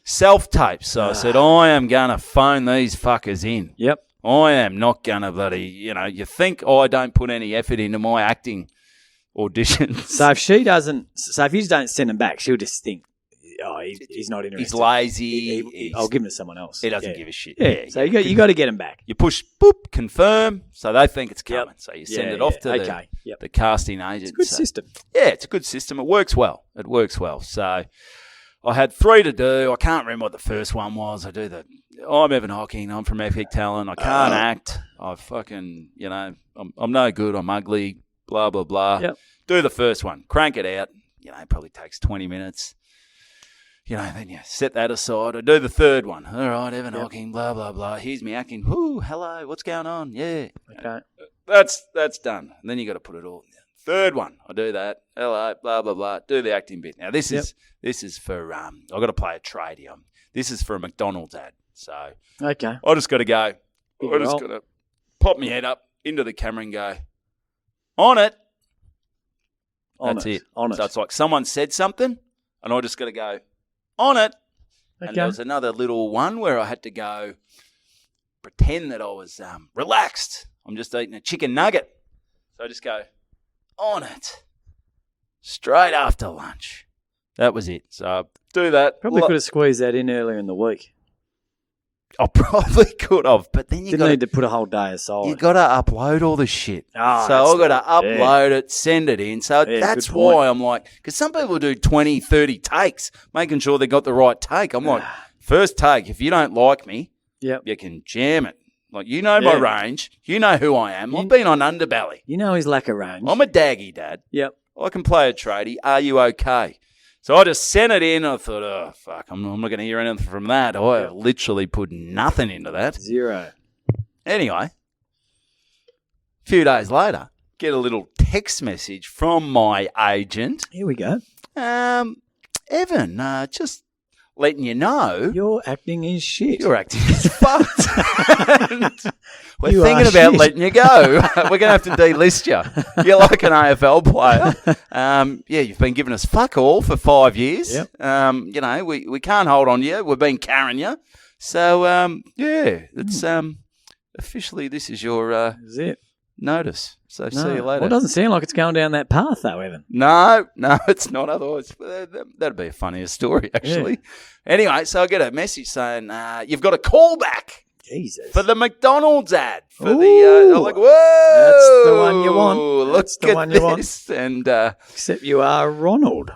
self-tapes. So I said, I am going to phone these fuckers in. Yep. I am not going to bloody, you think I don't put any effort into my acting auditions. So if you don't send them back, she'll just think, oh, he's not interested. He's lazy. I'll give him to someone else. He doesn't give a shit. Yeah. So you got to get him back. You push, boop, confirm, so they think it's coming. Yep. So you send it off to the casting agent. It's a good system. Yeah, it's a good system. It works well. So I had 3 to do. I can't remember what the first one was. I'm Evan Hocking. I'm from Epic Talent. I can't act. I fucking, I'm no good. I'm ugly, blah, blah, blah. Yep. Do the first one. Crank it out. It probably takes 20 minutes. Then you set that aside. I do the third one. All right, Evan Hocking, blah, blah, blah. Here's me acting. Whoo, hello, what's going on? Yeah. Okay. That's done. And then you got to put it all. Third one, I do that. Hello, blah, blah, blah. Do the acting bit. Now, this is for, I've got to play a tradie. This is for a McDonald's ad. So I just got to go. I just got to pop my head up into the camera and go, on it. That's it. On it. So it's like someone said something and I just got to go, on it. Okay. And there was another little one where I had to go pretend that I was relaxed. I'm just eating a chicken nugget. So I just go, on it. Straight after lunch. That was it. So do that. Probably could have squeezed that in earlier in the week. I probably could have, but then Didn't need to put a whole day aside. You got to upload all the shit. Oh, so I've got to upload it, send it in. So Yeah, that's good point. why I'm like, because some people do 20, 30 takes, making sure they got the right take. I'm like, first take, if you don't like me, Yep. you can jam it. Like, you know my range. You know who I am. I've been on Underbelly. You know his lack of range. I'm a daggy dad. Yep. I can play a tradie. Are you okay? So I just sent it in. I thought, oh, fuck, I'm not going to hear anything from that. I literally put nothing into that. Zero. Anyway, a few days later, get a little text message from my agent. Here we go. Evan, just letting you know. Your acting is shit. Your acting is fucked. We're You thinking are about shit. letting you go. We're going to have to delist you. You're like an AFL player. You've been giving us fuck all for 5 years. Yep. We can't hold on to you. We've been carrying you. So, it's officially this is your Is it? notice. So see you later. Well, it doesn't sound like it's going down that path, though, Evan. No, it's not. Otherwise, that'd be a funnier story, actually. Anyway, so I get a message saying, you've got a call back Jesus. for the McDonald's ad. For Ooh. I'm like, whoa. That's the one you want. Look That's the at one you want. this. And, Except you are Ronald.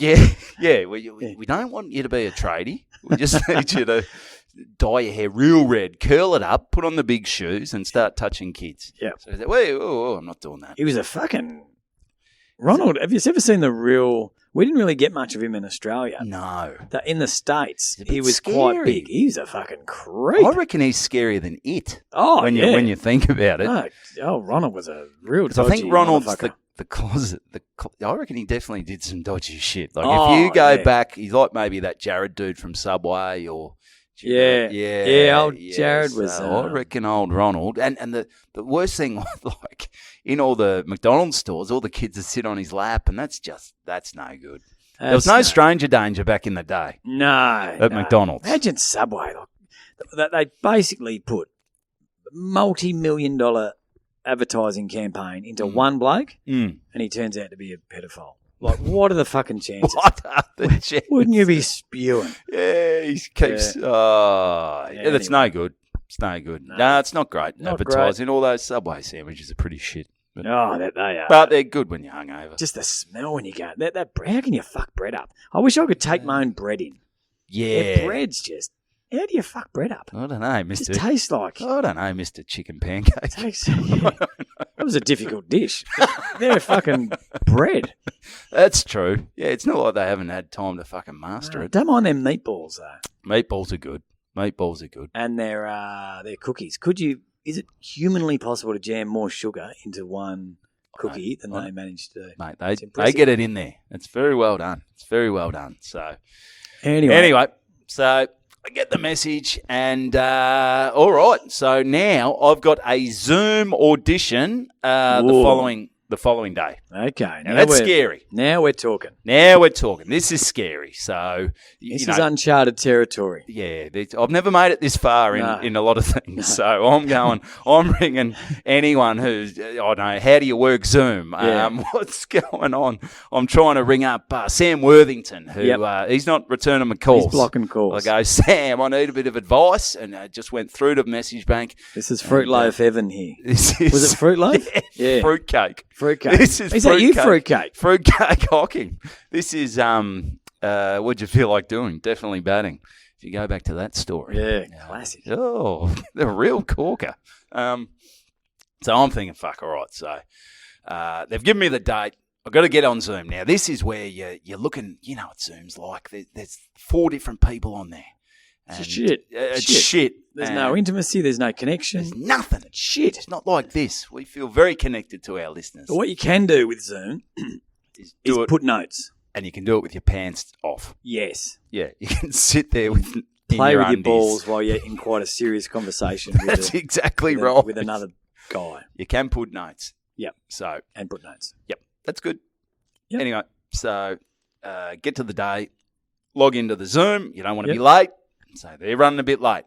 we don't want you to be a tradie. We just need you to dye your hair real red, curl it up, put on the big shoes, and start touching kids. Yeah. So I said, whoa, I'm not doing that. He was a fucking... Ronald, have you ever seen the real... We didn't really get much of him in Australia. No. In the States, He's a bit he was scary. quite big. He was a fucking creep. I reckon he's scarier than it. Oh, when you think about it. No, Ronald was a real Because I think dodgy Ronald's motherfucker. the closet. I reckon he definitely did some dodgy shit. Like Oh, if you go yeah. back, he's like maybe that Jared dude from Subway or. Yeah, old Jared was, I reckon old Ronald. And the worst thing was, like, in all the McDonald's stores, all the kids would sit on his lap, and that's no good. There was no stranger danger back in the day at McDonald's. Imagine Subway. Like, they basically put multi-million-dollar advertising campaign into one bloke, and he turns out to be a pedophile. Like, what are the fucking chances? What are the chances? Wouldn't you be spewing? Yeah, he keeps. That's no good. It's no good. No, it's not great. Not Advertising all those Subway sandwiches are pretty shit. But, They are. but they're good when you're hungover. Just the smell when you go. That bread, how can you fuck bread up? I wish I could take my own bread in. Yeah. Their bread's just. How do you fuck bread up? I don't know, It just Mr. tastes like. I don't know, Mr. Chicken Pancake. That was a difficult dish. They're fucking bread. That's true. Yeah, it's not like they haven't had time to fucking master it. Don't mind them meatballs though. Meatballs are good. And they're cookies. Is it humanly possible to jam more sugar into one cookie than they managed to do? Mate, they get it in there. It's very well done. So anyway, so I get the message and all right. So now I've got a Zoom audition the following day. Okay. Now that's scary. Now we're talking. This is scary. So This is uncharted territory. Yeah, I've never made it this far in a lot of things. So I'm ringing anyone who's, I don't know, how do you work Zoom? What's going on? I'm trying to ring up Sam Worthington, who he's not returning my calls. He's blocking calls. I go, Sam, I need a bit of advice, and I just went through to message bank. This is Fruit Loaf Evan here. Was it Fruit Loaf? Yeah. Fruitcake. Fruitcake. This is that you, Fruitcake? Fruitcake Hocking. This is, what'd you feel like doing? Definitely batting. If you go back to that story. Yeah, classic. Oh, the real corker. So I'm thinking, fuck, all right. So they've given me the date. I've got to get on Zoom now. This is where you're looking, you know what Zoom's like. There's 4 different people on there. And Shit. It's shit. There's no intimacy. There's no connection. There's nothing. It's shit. It's not like this. We feel very connected to our listeners. But what you can do with Zoom is put notes. And you can do it with your pants off. Yes. Yeah, you can sit there Play with your undies. balls while you're in quite a serious conversation. That's exactly right. With another guy. You can put notes. Yep. So and put notes. Yep, that's good. Yep. Anyway, so get to the day, log into the Zoom. You don't want to be late. So they're running a bit late.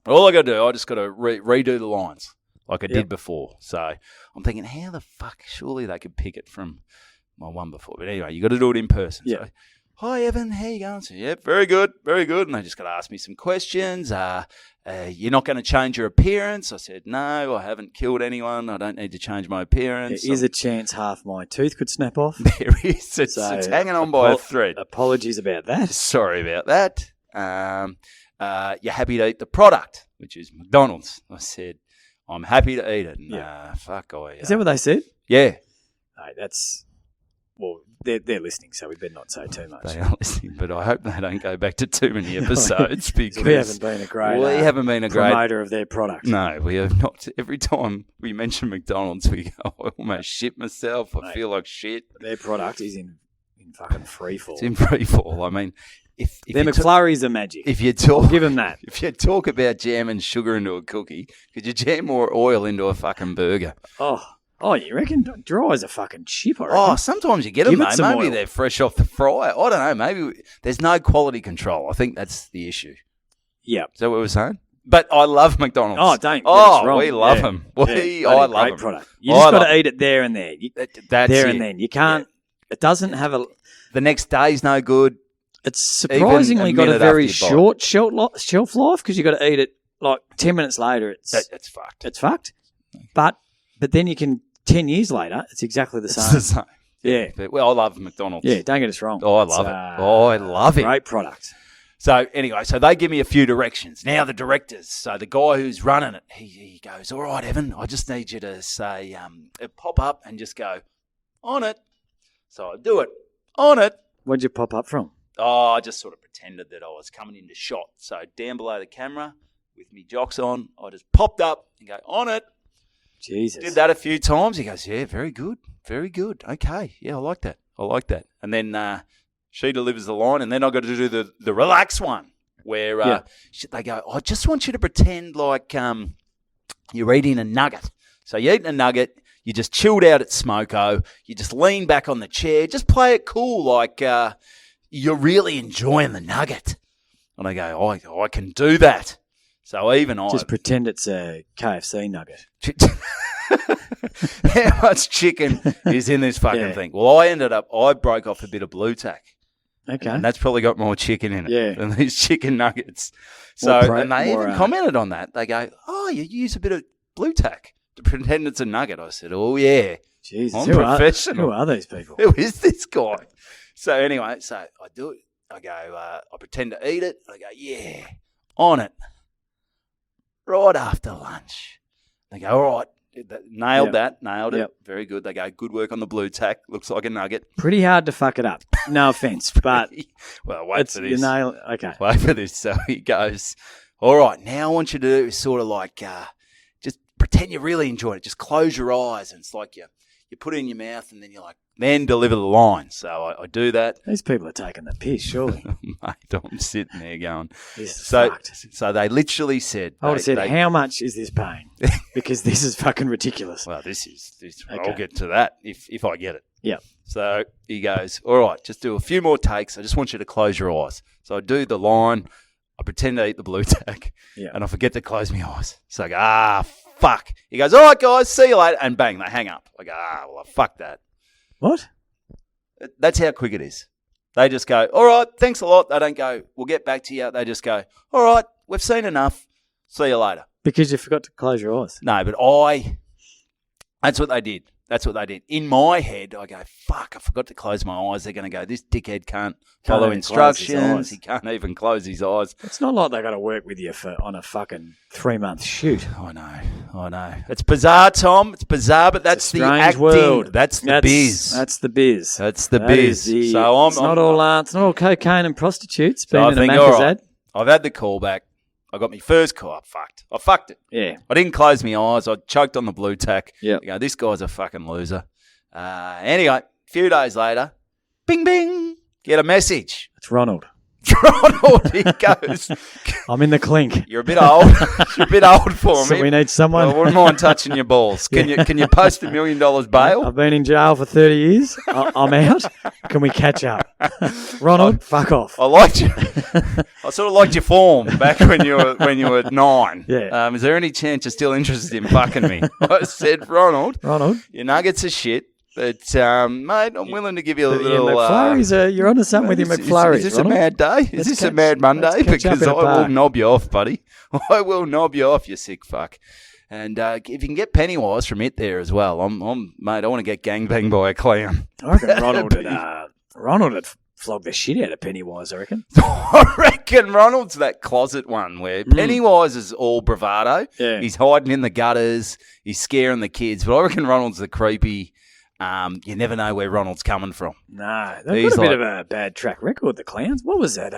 All I got to do, I just got to redo the lines like I did before. So I'm thinking, how the fuck? Surely they could pick it from my one before. But anyway, you got to do it in person. Yeah. So, hi, Evan. How you going? So, very good, very good. And they just got to ask me some questions. You're not going to change your appearance? I said, no, I haven't killed anyone. I don't need to change my appearance. There is a chance half my tooth could snap off. There is. It's hanging on by a thread. Apologies about that. Sorry about that. You're happy to eat the product, which is McDonald's. I said, I'm happy to eat it. And, fuck, Is that what they said? Yeah. Hey, that's... Well, they're listening, so we better not say too much. They are listening, but I hope they don't go back to too many episodes because we haven't been a great promoter of their product. No, we have not. Every time we mention McDonald's, we go, I almost shit myself. I feel like shit. Their product is in fucking free fall. It's in free fall. I mean, if their McFlurries are magic. If you talk, give them that. If you talk about jamming sugar into a cookie, could you jam more oil into a fucking burger? Oh, you reckon? Dry as a fucking chip, I reckon. Oh, sometimes you get them, though. Maybe they're fresh off the fryer. I don't know. Maybe there's no quality control. I think that's the issue. Yeah. Is that what we're saying? But I love McDonald's. Oh, don't. Oh, we love them. I love great them. Product. You just got to eat it there and there. That's there it. and then. You can't. Yeah. It doesn't have a. The next day's no good. It's surprisingly got a very short shelf life because you got to eat it like 10 minutes later. It's fucked. It's fucked. But then you can 10 years later. It's exactly the same. It's the same. Yeah. Well, I love McDonald's. Yeah. Don't get us wrong. Oh, I love it. I love it. Great product. So anyway, they give me a few directions. Now the directors, so the guy who's running it, he goes, all right, Evan, I just need you to say, pop up and just go, on it. So I do it, on it. Where'd you pop up from? Oh, I just sort of pretended that I was coming into shot. So down below the camera with me jocks on, I just popped up and go, on it. Jesus. Did that a few times. He goes, yeah, very good, very good. Okay, yeah, I like that. And then she delivers the line, and then I got to do the relax one where they go, I just want you to pretend like you're eating a nugget. So you're eating a nugget, you just chilled out at Smoko, you just lean back on the chair, just play it cool like you're really enjoying the nugget. And I go, I can do that. So even just pretend it's a KFC nugget. How much chicken is in this fucking thing? Well, I broke off a bit of blue tack. Okay. And that's probably got more chicken in it than these chicken nuggets. So, and they even commented on that. They go, you use a bit of blue tack to pretend it's a nugget. I said, oh, yeah. Jesus. I'm professional. Who are these people? Who is this guy? So anyway, I do it. I go, I pretend to eat it. I go, yeah, on it. Right after lunch. They go, all right. Nailed it. Very good. They go, good work on the blue tack. Looks like a nugget. Pretty hard to fuck it up. No offense, but well, wait for this. Okay. Wait for this. So he goes, all right, now I want you to do is sort of like just pretend you really enjoyed it. Just close your eyes, and it's like you put it in your mouth, and then you're like, then deliver the line. So I do that. These people are taking the piss, surely. Mate, I'm sitting there going. So they literally said. I would have said, how much is this paying? Because this is fucking ridiculous. Well, this. Okay. I'll get to that if I get it. Yeah. So he goes, all right, just do a few more takes. I just want you to close your eyes. So I do the line. I pretend to eat the blue tack. Yeah. And I forget to close my eyes. So I go, fuck. He goes, all right, guys, see you later. And bang, they hang up. I go, well, fuck that. What? That's how quick it is. They just go, all right, thanks a lot. They don't go, we'll get back to you. They just go, all right, we've seen enough. See you later. Because you forgot to close your eyes. No, but that's what they did. In my head, I go, fuck, I forgot to close my eyes. They're going to go, this dickhead can't follow instructions. He can't even close his eyes. It's not like they got to work with you on a fucking 3-month shoot. I know. It's bizarre, Tom. It's bizarre, but that's the acting. World. That's the biz. That's the biz. That's the biz. It's not all cocaine and prostitutes. So being in a Macca's ad. I've had the call back. I got my first call. I fucked it. Yeah. I didn't close my eyes. I choked on the blue tack. Yeah. You go, this guy's a fucking loser. Anyway, a few days later, bing, bing, get a message. It's Ronald. Ronald, he goes, I'm in the clink. you're a bit old. You're a bit old for me. So we need someone. I wouldn't mind touching your balls. Can you post $1 million bail? I've been in jail for 30 years. I'm out. Can we catch up? Ronald, fuck off. I liked you. I sort of liked your form back when you were 9. Yeah. Is there any chance you're still interested in fucking me? I said, Ronald, your nuggets are shit. But, mate, I'm willing to give you a little... McFlurries, you're onto something with your McFlurries, Is this Ronald? a mad day? Is this a mad Monday? Because I will knob you off, buddy. I will knob you off, you sick fuck. And if you can get Pennywise from it there as well, mate, I want to get gangbanged by a clown. I reckon Ronald would flog the shit out of Pennywise, I reckon. I reckon Ronald's that closet one where Pennywise is all bravado. Yeah. He's hiding in the gutters. He's scaring the kids. But I reckon Ronald's the creepy... you never know where Ronald's coming from. No, they've got a bit of a bad track record, the Clowns. What was that?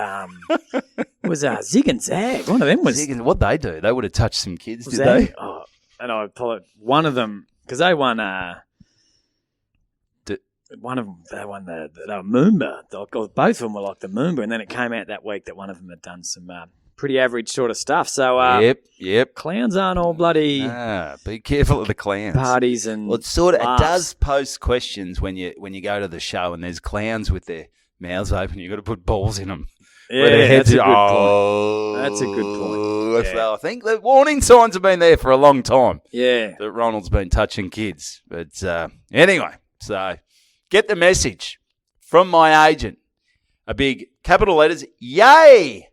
It was Zig and Zag. One of them was... What'd they do? They would have touched some kids, did they? Oh, and I apologize. One of them, because they won... one of them, they won the Moomba. Both of them were like the Moomba, and then it came out that week that one of them had done some... pretty average sort of stuff. So, yep. Clowns aren't all bloody be careful of the clowns. Parties and well, it does pose questions when you go to the show and there's clowns with their mouths open. You've got to put balls in them. Yeah, that's a good point. That's a good point. So I think the warning signs have been there for a long time. Yeah, that Ronald's been touching kids. But anyway, so get the message from my agent. A big capital letters, yay!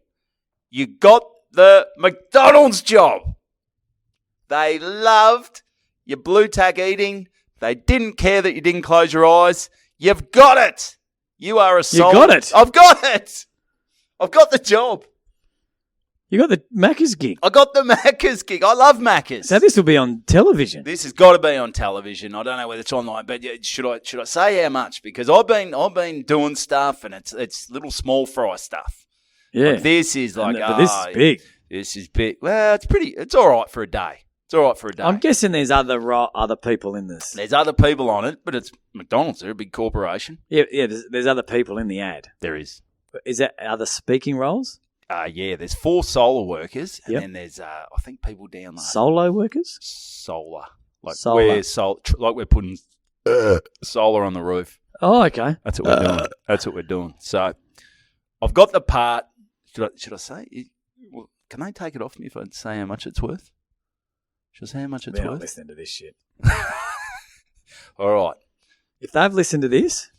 You got the McDonald's job. They loved your blue tack eating. They didn't care that you didn't close your eyes. You've got it. You are a solid... You got it. I've got it. I've got the job. You got the Macca's gig. I got the Macca's gig. I love Macca's. So this will be on television. This has got to be on television. I don't know whether it's online, but should I say how much? Because I've been doing stuff, and it's little small fry stuff. Yeah, like this is like, but this is big. This is big. Well, it's all right for a day. It's all right for a day. I'm guessing there's other people in this. There's other people on it, but it's McDonald's. They're a big corporation. Yeah. There's other people in the ad. There is. Is that other speaking roles? Yeah. There's 4 solar workers, and then there's I think people down there. Solo workers. Solar, like solar. Like we're putting solar on the roof. Oh, okay. That's what we're doing. That's what we're doing. So I've got the part. Should I say? Can they take it off me if I say how much it's worth? Should I say how much it's worth? They're not listening to this shit. All right. If they've listened to this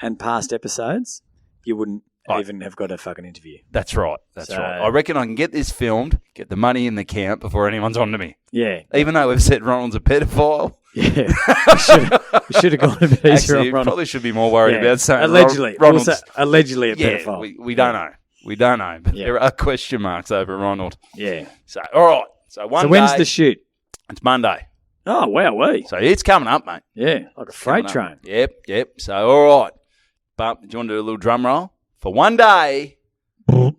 and past episodes, you wouldn't even have got a fucking interview. That's right. That's right. I reckon I can get this filmed, get the money in the account before anyone's on to me. Yeah. Even though we've said Ronald's a pedophile. Yeah. We should have gone a bit easier on Ronald. Probably should be more worried about saying allegedly. Ronald's allegedly a pedophile. We don't know. We don't know. But there are question marks over Ronald. Yeah. So, all right. So when's the shoot? It's Monday. Oh, wow. So it's coming up, mate. Yeah, like a freight train. Yep. So, all right. But do you want to do a little drum roll? For one day. That's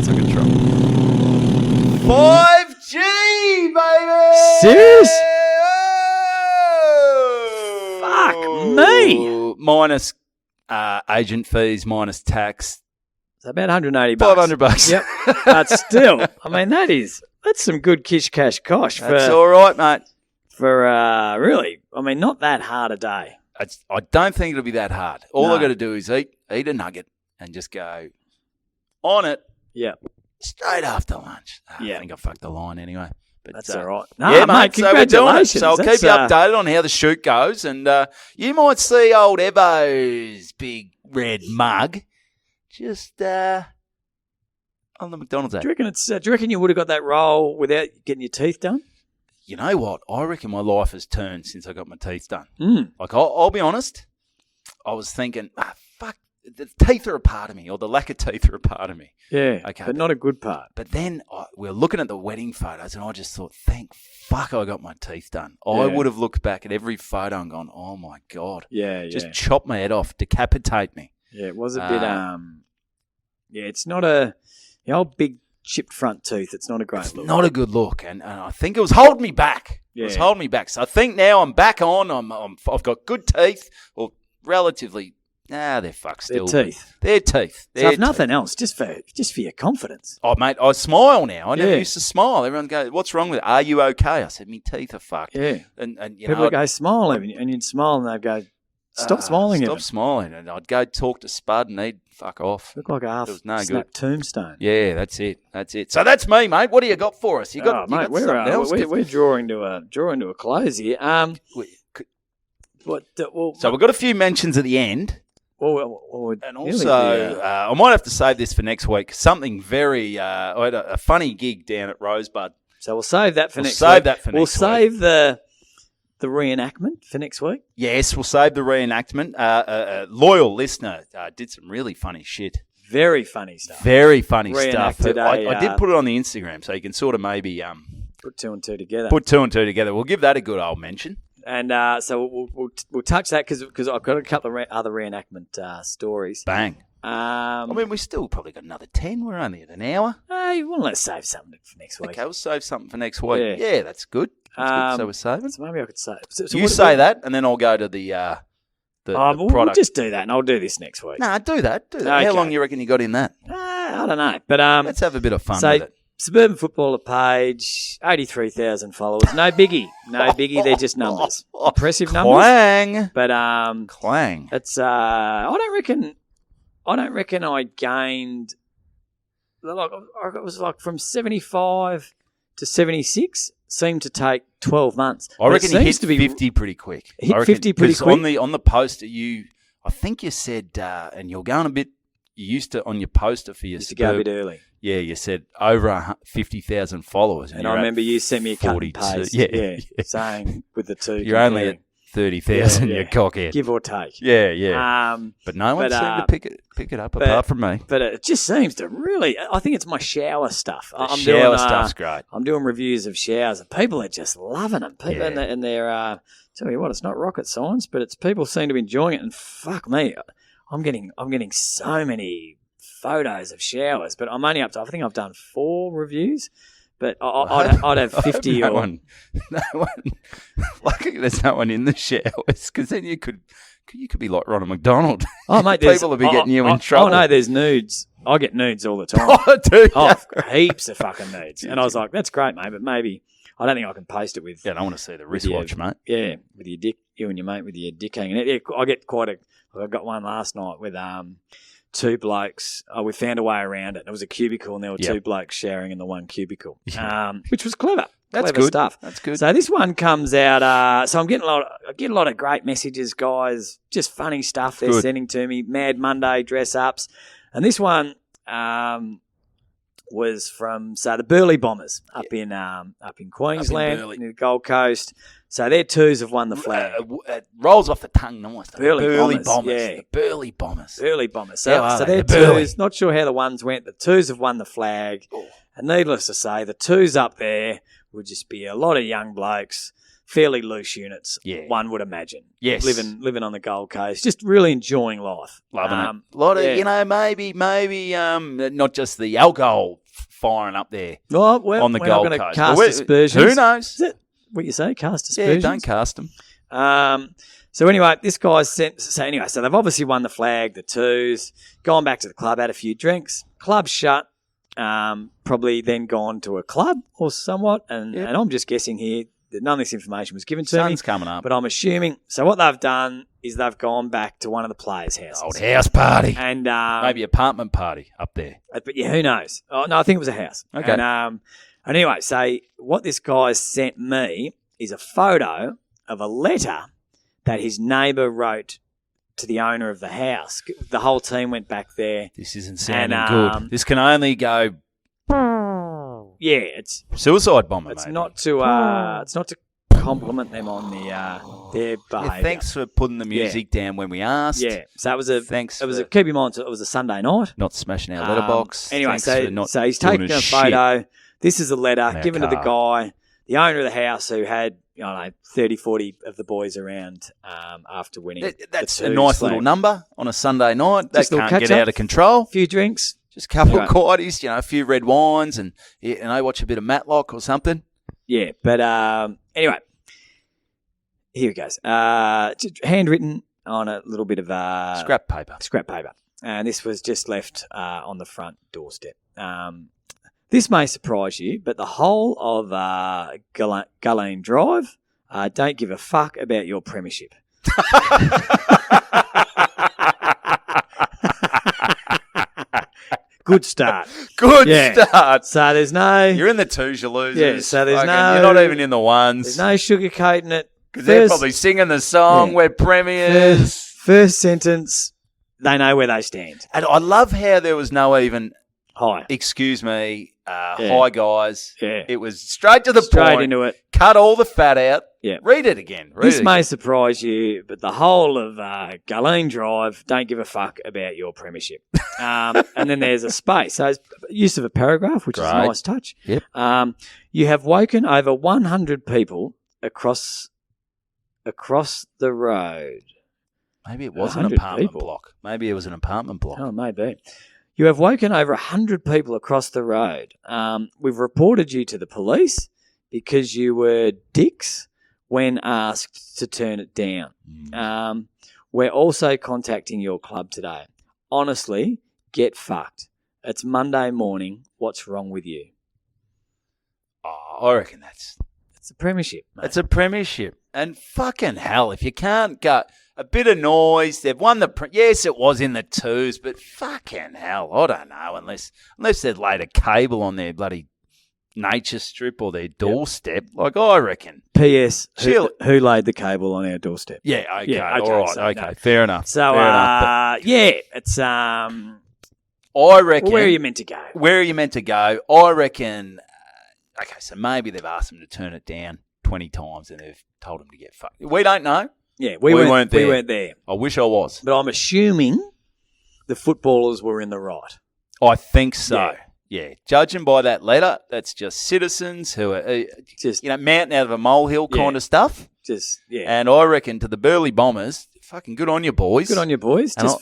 like a drum. 5G, baby! Serious? Fuck me. Minus agent fees, minus tax. It's about $180. $500. Yep. But still, I mean, that's some good cash kosh. That's all right, mate. For really, I mean, not that hard a day. I don't think it'll be that hard. All I got to do is eat a nugget and just go on it. Yeah. Straight after lunch. I think I fucked the line anyway. But that's all right. No, mate, congratulations. So I'll keep you updated on how the shoot goes, and you might see old Ebo's big red mug just on the McDonald's ad. Do you reckon you would have got that role without getting your teeth done? You know what? I reckon my life has turned since I got my teeth done. Like, I'll be honest. I was thinking, fuck, the teeth are a part of me, or the lack of teeth are a part of me. Yeah, okay, but not a good part. But then we were looking at the wedding photos, and I just thought, thank fuck I got my teeth done. I would have looked back at every photo and gone, oh, my God. Just chop my head off, decapitate me. Yeah, it was a bit, it's not the old big chipped front tooth. It's not a great look. Not a good look, and I think it was holding me back. Yeah. It was holding me back. So I think now I'm back on. I've got good teeth, or relatively, Nah, they're fucked still. Their teeth. Their teeth. So if nothing else, just for your confidence. Oh, mate, I smile now. I never used to smile. Everyone goes, "What's wrong with it? Are you okay?" I said, "Me teeth are fucked." Yeah. And people would go, smile, and you'd smile, and they'd go, stop smiling. Stop smiling. And I'd go talk to Spud, and he'd fuck off. Look like a half-snapped tombstone. Yeah, that's it. So that's me, mate. What do you got for us? Mate, we're drawing to a close here. So we've got a few mentions at the end. And also, I might have to save this for next week. Something very, I had a funny gig down at Rosebud. So we'll save that for next week. We'll save the reenactment for next week. Yes, we'll save the reenactment. A loyal listener did some really funny shit. Very funny stuff. Very funny stuff. I did put it on the Instagram, so you can sort of maybe put two and two together. We'll give that a good old mention. And so we'll touch that because I've got a couple of other reenactment stories. Bang. I mean, we still probably got another 10. We're only at an hour. Let's save something for next week. Okay, we'll save something for next week. Yeah, that's good. That's good. So we're saving. So maybe I could save. So you say that, and then I'll go to the product. We'll just do that, and I'll do this next week. Nah, do that. Okay. How long you reckon you got in that? I don't know. But let's have a bit of fun with it. Suburban Footballer page, 83,000 followers. No biggie. They're just numbers. Impressive numbers. Clang. But clang. It's I don't reckon I gained. It was like from 75 to 76. Seemed to take 12 months. I reckon he hit 50 pretty quick. Hit 50 pretty quick. On the poster, I think you said, and you're going a bit. You used to on your poster for your. Used to go a bit early. Yeah, you said over 50,000 followers. And I remember you sent me a cut and paste. Yeah. Saying with the two. You're only at 30,000, you cockhead. Give or take. Yeah. But no one seemed to pick it up apart from me. But it just seems to really, I think it's my shower stuff. Shower stuff's great. I'm doing reviews of showers and people are just loving them. People and they're, tell you what, it's not rocket science, but it's people seem to be enjoying it. And fuck me, I'm getting so many photos of showers, but I'm only up to, I think I've done 4 reviews. But I'd have 50 no one. Luckily, there's no one in the showers because then you could be like Ronald McDonald. Oh, mate, people will be getting you in trouble. Oh no, there's nudes. I get nudes all the time. Oh, dude. Oh, heaps of fucking nudes. And I was like, that's great, mate, but maybe I don't think I can post it with. Yeah, I don't want to see the wristwatch, mate. Yeah, with your dick, you and your mate with your dick hanging out. Yeah, I get I got one last night with 2 blokes. We found a way around it. It was a cubicle, and there were 2 blokes showering in the one cubicle, which was clever. That's clever good stuff. That's good. So this one comes out. So I get a lot of great messages, guys. Just funny stuff they're sending to me. Mad Monday dress ups, and this one was from the Burleigh Bombers up in Queensland, in the Gold Coast. So their 2s have won the flag. It rolls off the tongue nice. Burleigh Bombers. Yeah. The Burleigh Bombers. Burleigh Bombers. So their 2s, not sure how the ones went. The 2s have won the flag. Oh. And needless to say, the 2s up there would just be a lot of young blokes, fairly loose units, one would imagine. Yes. Living on the Gold Coast, just really enjoying life. Loving it. A lot of, maybe not just the alcohol firing up there on the Gold Coast. Cast aspersions. Who knows? Is that what you say? Cast aspersions? Yeah, don't cast them. So anyway, this guy's sent. So they've obviously won the flag, the 2s, gone back to the club, had a few drinks. Club shut. Probably then gone to a club or somewhat. And I'm just guessing here that none of this information was given to me. Sun's coming up. But I'm assuming. So what they've done is they've gone back to one of the players' houses. Old house party. And maybe apartment party up there. But yeah, who knows? Oh, no, I think it was a house. Okay. And anyway, so what this guy sent me is a photo of a letter that his neighbour wrote to the owner of the house. The whole team went back there. This isn't sounding good. This can only go. Yeah, it's suicide bomber. It's maybe. Not to. It's not to compliment them on their behaviour. Yeah, thanks for putting the music down when we asked. Yeah, so it was a. Thanks. Keep in mind, it was a Sunday night. Not smashing our letterbox. Anyway, so he's taken a photo. This is a letter given to the guy, the owner of the house, who had 30, 40 of the boys around after winning. That's a nice little number on a Sunday night. That can't get out of control. A few drinks. Just a couple of quieties, a few red wines and watch a bit of Matlock or something. Yeah, but anyway, here it goes. Handwritten on a little bit of Scrap paper. And this was just left on the front doorstep. This may surprise you, but the whole of Gulleen Drive don't give a fuck about your premiership. Good start. Good start. So there's no... You're in the twos, you losers. Yeah, so there's no... You're not even in the ones. There's no sugarcoating it. Because they're probably singing the song, we're premiers. First sentence, they know where they stand. And I love how there was no even... Hi. Excuse me, hi guys. Yeah. It was straight to the point. Straight into it. Cut all the fat out. Yeah. Read it again. This may surprise you, but the whole of Gulleen Drive don't give a fuck about your premiership. And then there's a space. So it's use of a paragraph, which is a nice touch. Yep. You have woken over 100 people across the road. Maybe it was an apartment block. Maybe it was an apartment block. Oh, maybe. You have woken over 100 people across the road. We've reported you to the police because you were dicks when asked to turn it down. We're also contacting your club today. Honestly, get fucked. It's Monday morning. What's wrong with you? Oh, I reckon it's a premiership, mate. It's a premiership. And fucking hell, if you can't go... A bit of noise. They've won the... Yes, it was in the twos, but fucking hell, I don't know, unless they'd laid a cable on their bloody nature strip or their doorstep. Like, I reckon. P.S. Who laid the cable on our doorstep? Yeah, okay, all right, okay, fair enough. So, it's... I reckon... Well, where are you meant to go? Where are you meant to go? I reckon... okay, so maybe they've asked them to turn it down 20 times and they've told them to get fucked. We don't know. Yeah, we weren't there. We weren't there. I wish I was. But I'm assuming the footballers were in the right. I think so. Yeah. Judging by that letter, that's just citizens who are just mountain out of a molehill kind of stuff. And I reckon to the Burleigh Bombers, fucking good on you, boys. Good on you, boys. And just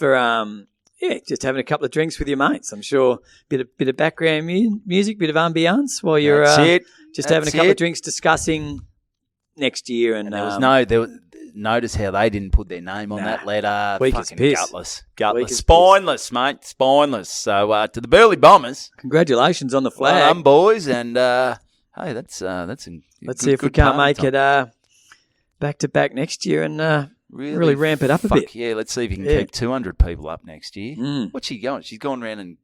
just having a couple of drinks with your mates. I'm sure bit of background music, bit of ambience while you're having a couple of drinks discussing next year. And there was notice how they didn't put their name on that letter. Weak as piss. Gutless. Spineless, mate. Spineless. So to the Burleigh Bombers, congratulations on the flag. Well done, boys. And hey, that's let's see if we can't make it back to back next year and really ramp it up a bit. Yeah, let's see if you can keep 200 people up next year. What's she going? She's gone around and...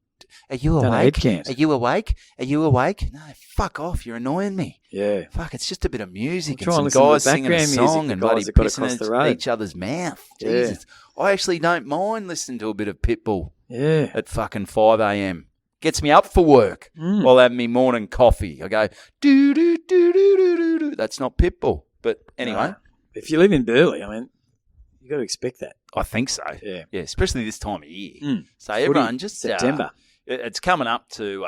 Are you awake? Are you awake? Are you awake? No, fuck off. You're annoying me. Yeah. Fuck, it's just a bit of music and some guys singing a song and bloody pissing each other's mouth. Jesus. I actually don't mind listening to a bit of Pitbull at fucking 5 a.m. Gets me up for work while having me morning coffee. I go, do-do-do-do-do-do. That's not Pitbull. But anyway. If you live in Burleigh, I mean, you got to expect that. I think so. Yeah. Yeah, especially this time of year. So everyone just... September. It's coming up to,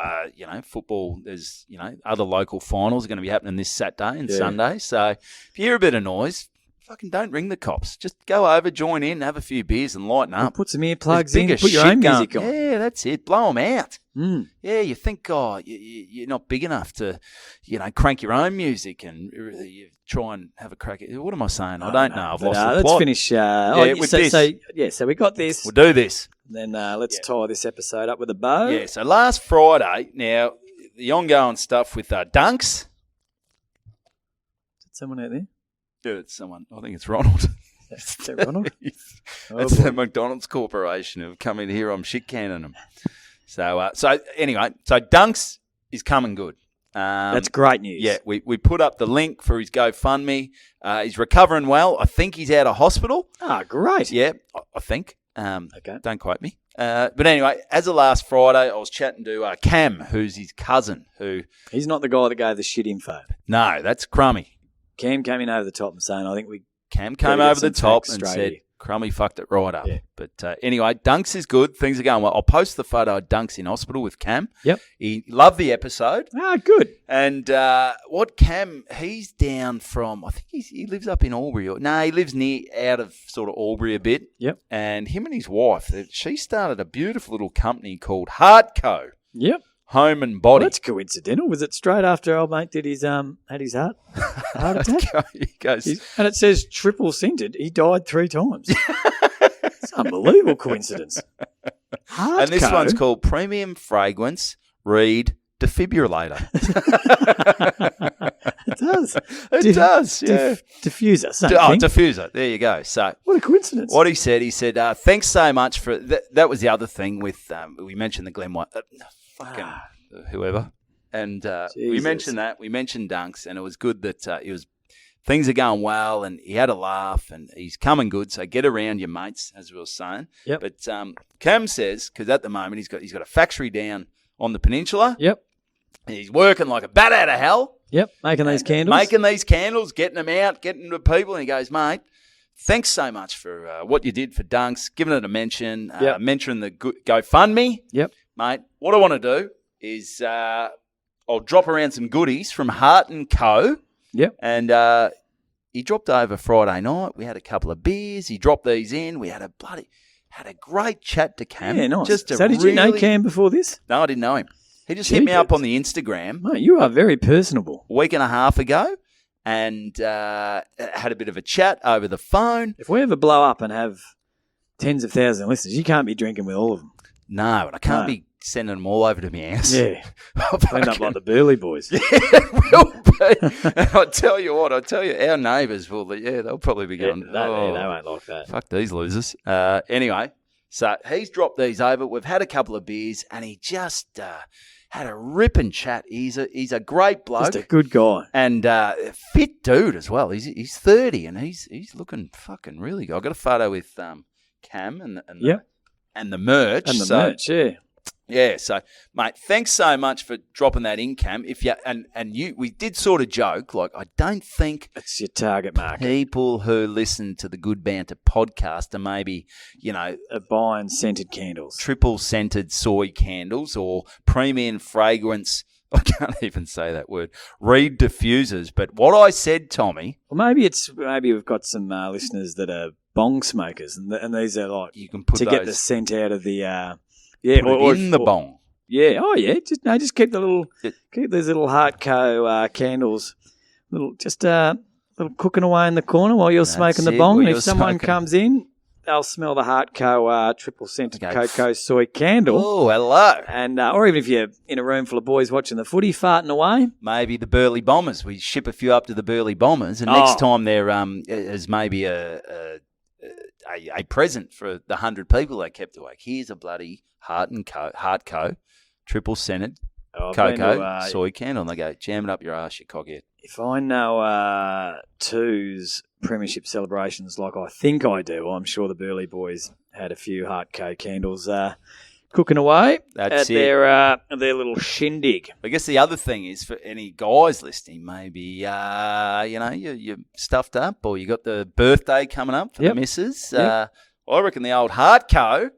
football. There's, other local finals are going to be happening this Saturday and Sunday. So if you hear a bit of noise, fucking don't ring the cops. Just go over, join in, have a few beers and lighten up. Put some earplugs in, put your own music on. Yeah, that's it. Blow them out. Yeah, you think, you're not big enough to, crank your own music and you try and have a crack at it. What am I saying? I don't know. I've lost the plot. Let's finish. With this. So we got this. We'll do this. Then let's tie this episode up with a bow. Yeah, so last Friday, now, the ongoing stuff with Dunks. Is it someone out there? Yeah, it's someone. I think it's Ronald. Is that Ronald? That's the McDonald's Corporation who've come in here. I'm shit canning them. So anyway, Dunks is coming good. That's great news. Yeah, we put up the link for his GoFundMe. He's recovering well. I think he's out of hospital. Ah, great. Yeah, I think. Okay. Don't quote me. But anyway, as of last Friday, I was chatting to Cam, who's his cousin. He's not the guy that gave the shit info. No, that's Crummy. Cam came in over the top and saying, Cam came over the top and said, Crummy fucked it right up. Yeah. But anyway, Dunks is good. Things are going well. I'll post the photo of Dunks in hospital with Cam. Yep. He loved the episode. Ah, good. And he's down from, I think he lives up in Albury. No, he lives out of sort of Albury a bit. Yep. And him and his wife, she started a beautiful little company called Heartco. Yep. Home and Body. Well, that's coincidental. Was it straight after old mate did his had his heart attack? He goes, and it says triple scented. He died 3 times. Unbelievable coincidence. And this one's called Premium Fragrance Reed Defibrillator. It does. It does, yeah. Diffuser, same thing. Diffuser. There you go. So what a coincidence. What he said, thanks so much for... That was the other thing with... we mentioned the Glen White... whoever. And we mentioned that. We mentioned Dunks, and it was good that things are going well, and he had a laugh, and he's coming good. So get around your mates, as we were saying. Yep. But Cam says, because at the moment he's got a factory down on the peninsula. Yep. And he's working like a bat out of hell. Yep. Making these candles, getting them out, getting them to people. And he goes, mate, thanks so much for what you did for Dunks, giving it a mention, mentioning the GoFundMe. Yep. Mate, what I want to do is I'll drop around some goodies from Heart & Co. Yep. And he dropped over Friday night. We had a couple of beers. He dropped these in. We had a great chat to Cam. Yeah, nice. So did you know Cam before this? No, I didn't know him. He just hit me up on the Instagram. Mate, you are very personable. A week and a half ago, and had a bit of a chat over the phone. If we ever blow up and have tens of thousands of listeners, you can't be drinking with all of them. No, and I can't be sending them all over to my house. Yeah. End up like the Burleigh Boys. Yeah, it will be. And I tell you, our neighbours they'll probably be going, they won't like that. Fuck these losers. Anyway, so he's dropped these over. We've had a couple of beers, and he just had a ripping chat. He's a great bloke. Just a good guy. And fit dude as well. He's 30, and he's looking fucking really good. I got a photo with Cam and the merch. And the merch, yeah. Yeah, so mate, thanks so much for dropping that in, Cam. We did sort of joke, like I don't think it's your target market. People who listen to the Good Banter podcast are maybe, buying scented candles, triple scented soy candles, or premium fragrance. I can't even say that word. Reed diffusers. But what I said, Tommy. Well, maybe we've got some listeners that are bong smokers, and these are like you can put get the scent out of the. The bong. Yeah. Oh, yeah. Just keep keep these little Heartco candles, little cooking away in the corner while you're smoking the bong. And if someone comes in, they'll smell the Heartco triple scented cocoa soy candle. Oh, hello. And or even if you're in a room full of boys watching the footy, farting away. Maybe the Burleigh Bombers. We ship a few up to the Burleigh Bombers, and next time there is maybe a present for the 100 people they kept awake. Here's a bloody Heartco triple scented cocoa soy candle, and they go, jam it up your ass, you cockhead. If I know Two's premiership celebrations like I think I do, I'm sure the Burleigh boys had a few Heartco candles cooking away at their little shindig. I guess the other thing is for any guys listening, maybe you're stuffed up, or you got the birthday coming up for the missus. I reckon the old Heartco.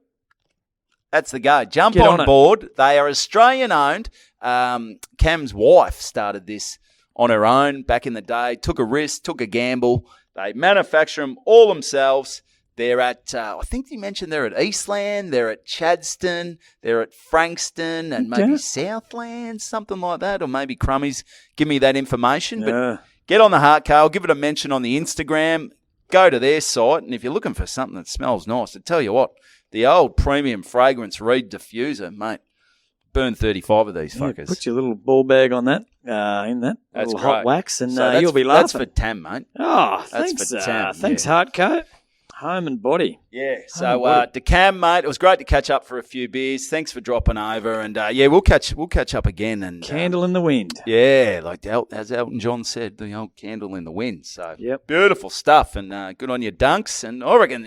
That's the go. Jump on board. They are Australian owned. Cam's wife started this on her own back in the day. Took a risk, took a gamble. They manufacture them all themselves. They're at, I think you mentioned they're at Eastland, they're at Chadston, they're at Frankston, and maybe Southland, something like that, or maybe Crummies. Give me that information. But get on the Heartco. I'll give it a mention on the Instagram. Go to their site, and if you're looking for something that smells nice, I tell you what, the old premium fragrance Reed diffuser, mate, burn 35 of these fuckers. Put your little ball bag on that, in that that's little great. Hot wax, and so you'll be laughing. That's for Tam, mate. Oh, thanks, thanks, Heartco. Home and body. Yeah, so to Cam, mate, it was great to catch up for a few beers. Thanks for dropping over, and we'll catch up again. And candle in the wind. Yeah, like as Elton John said, the old candle in the wind. So beautiful stuff, and good on your Dunks. And I reckon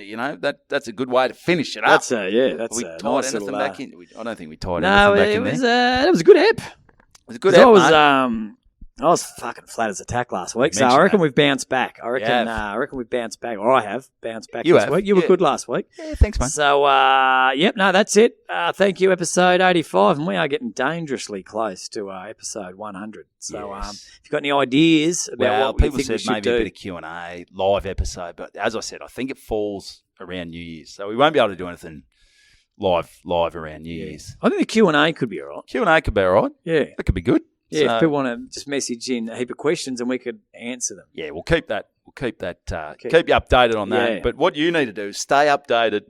that's a good way to finish it up. That's nice anything little, back in. I don't think we tied anything back in there. It was a good ep. It was a good ep, I was fucking flat as a tack last week, so I reckon we've bounced back. I reckon we've bounced back, or I have bounced back this week. You were good last week. Yeah, thanks, mate. So, that's it. Thank you, episode 85, and we are getting dangerously close to episode 100. So, if you've got any ideas about what people said, maybe a bit of Q&A, live episode, but as I said, I think it falls around New Year's, so we won't be able to do anything live around New Year's. I think the Q&A could be all right. Q&A could be all right. Yeah. That could be good. Yeah, if people want to just message in a heap of questions and we could answer them. Yeah, we'll keep that. Keep you updated on that. Yeah. But what you need to do is stay updated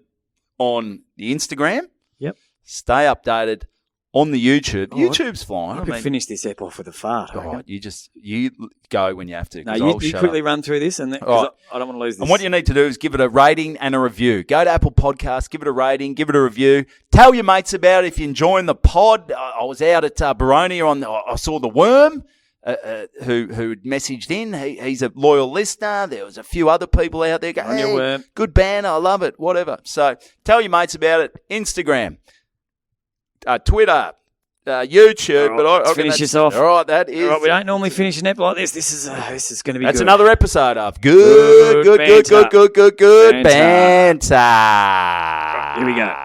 on the Instagram. Yep. Stay updated on the YouTube. YouTube's fine. I could finish this ep off with a fart. You go when you have to. No, you quickly run through this, and I don't want to lose this. And what you need to do is give it a rating and a review. Go to Apple Podcasts, give it a rating, give it a review. Tell your mates about it if you're enjoying the pod. I was out at Baronia I saw the Worm. Who messaged in. He's a loyal listener. There was a few other people out there going, hey, good banner, I love it, whatever. So tell your mates about it. Instagram, Twitter, YouTube. Right, but let's finish this off. All right, that is. All right, we don't normally finish an ep like this. This is going to be. That's good. another episode of good banter. Right, here we go.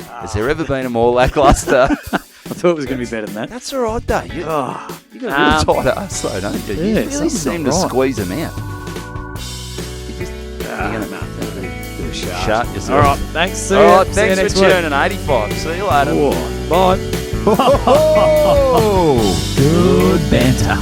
Has there ever been a more lackluster? I thought it was going to be better than that. That's all right, though. You got a real tight ass, though, don't you? You really seem to squeeze them out. You just shut yourself. All right, thanks. See all right, you. Thanks for tuning 85. See you later. Bye. Good banter.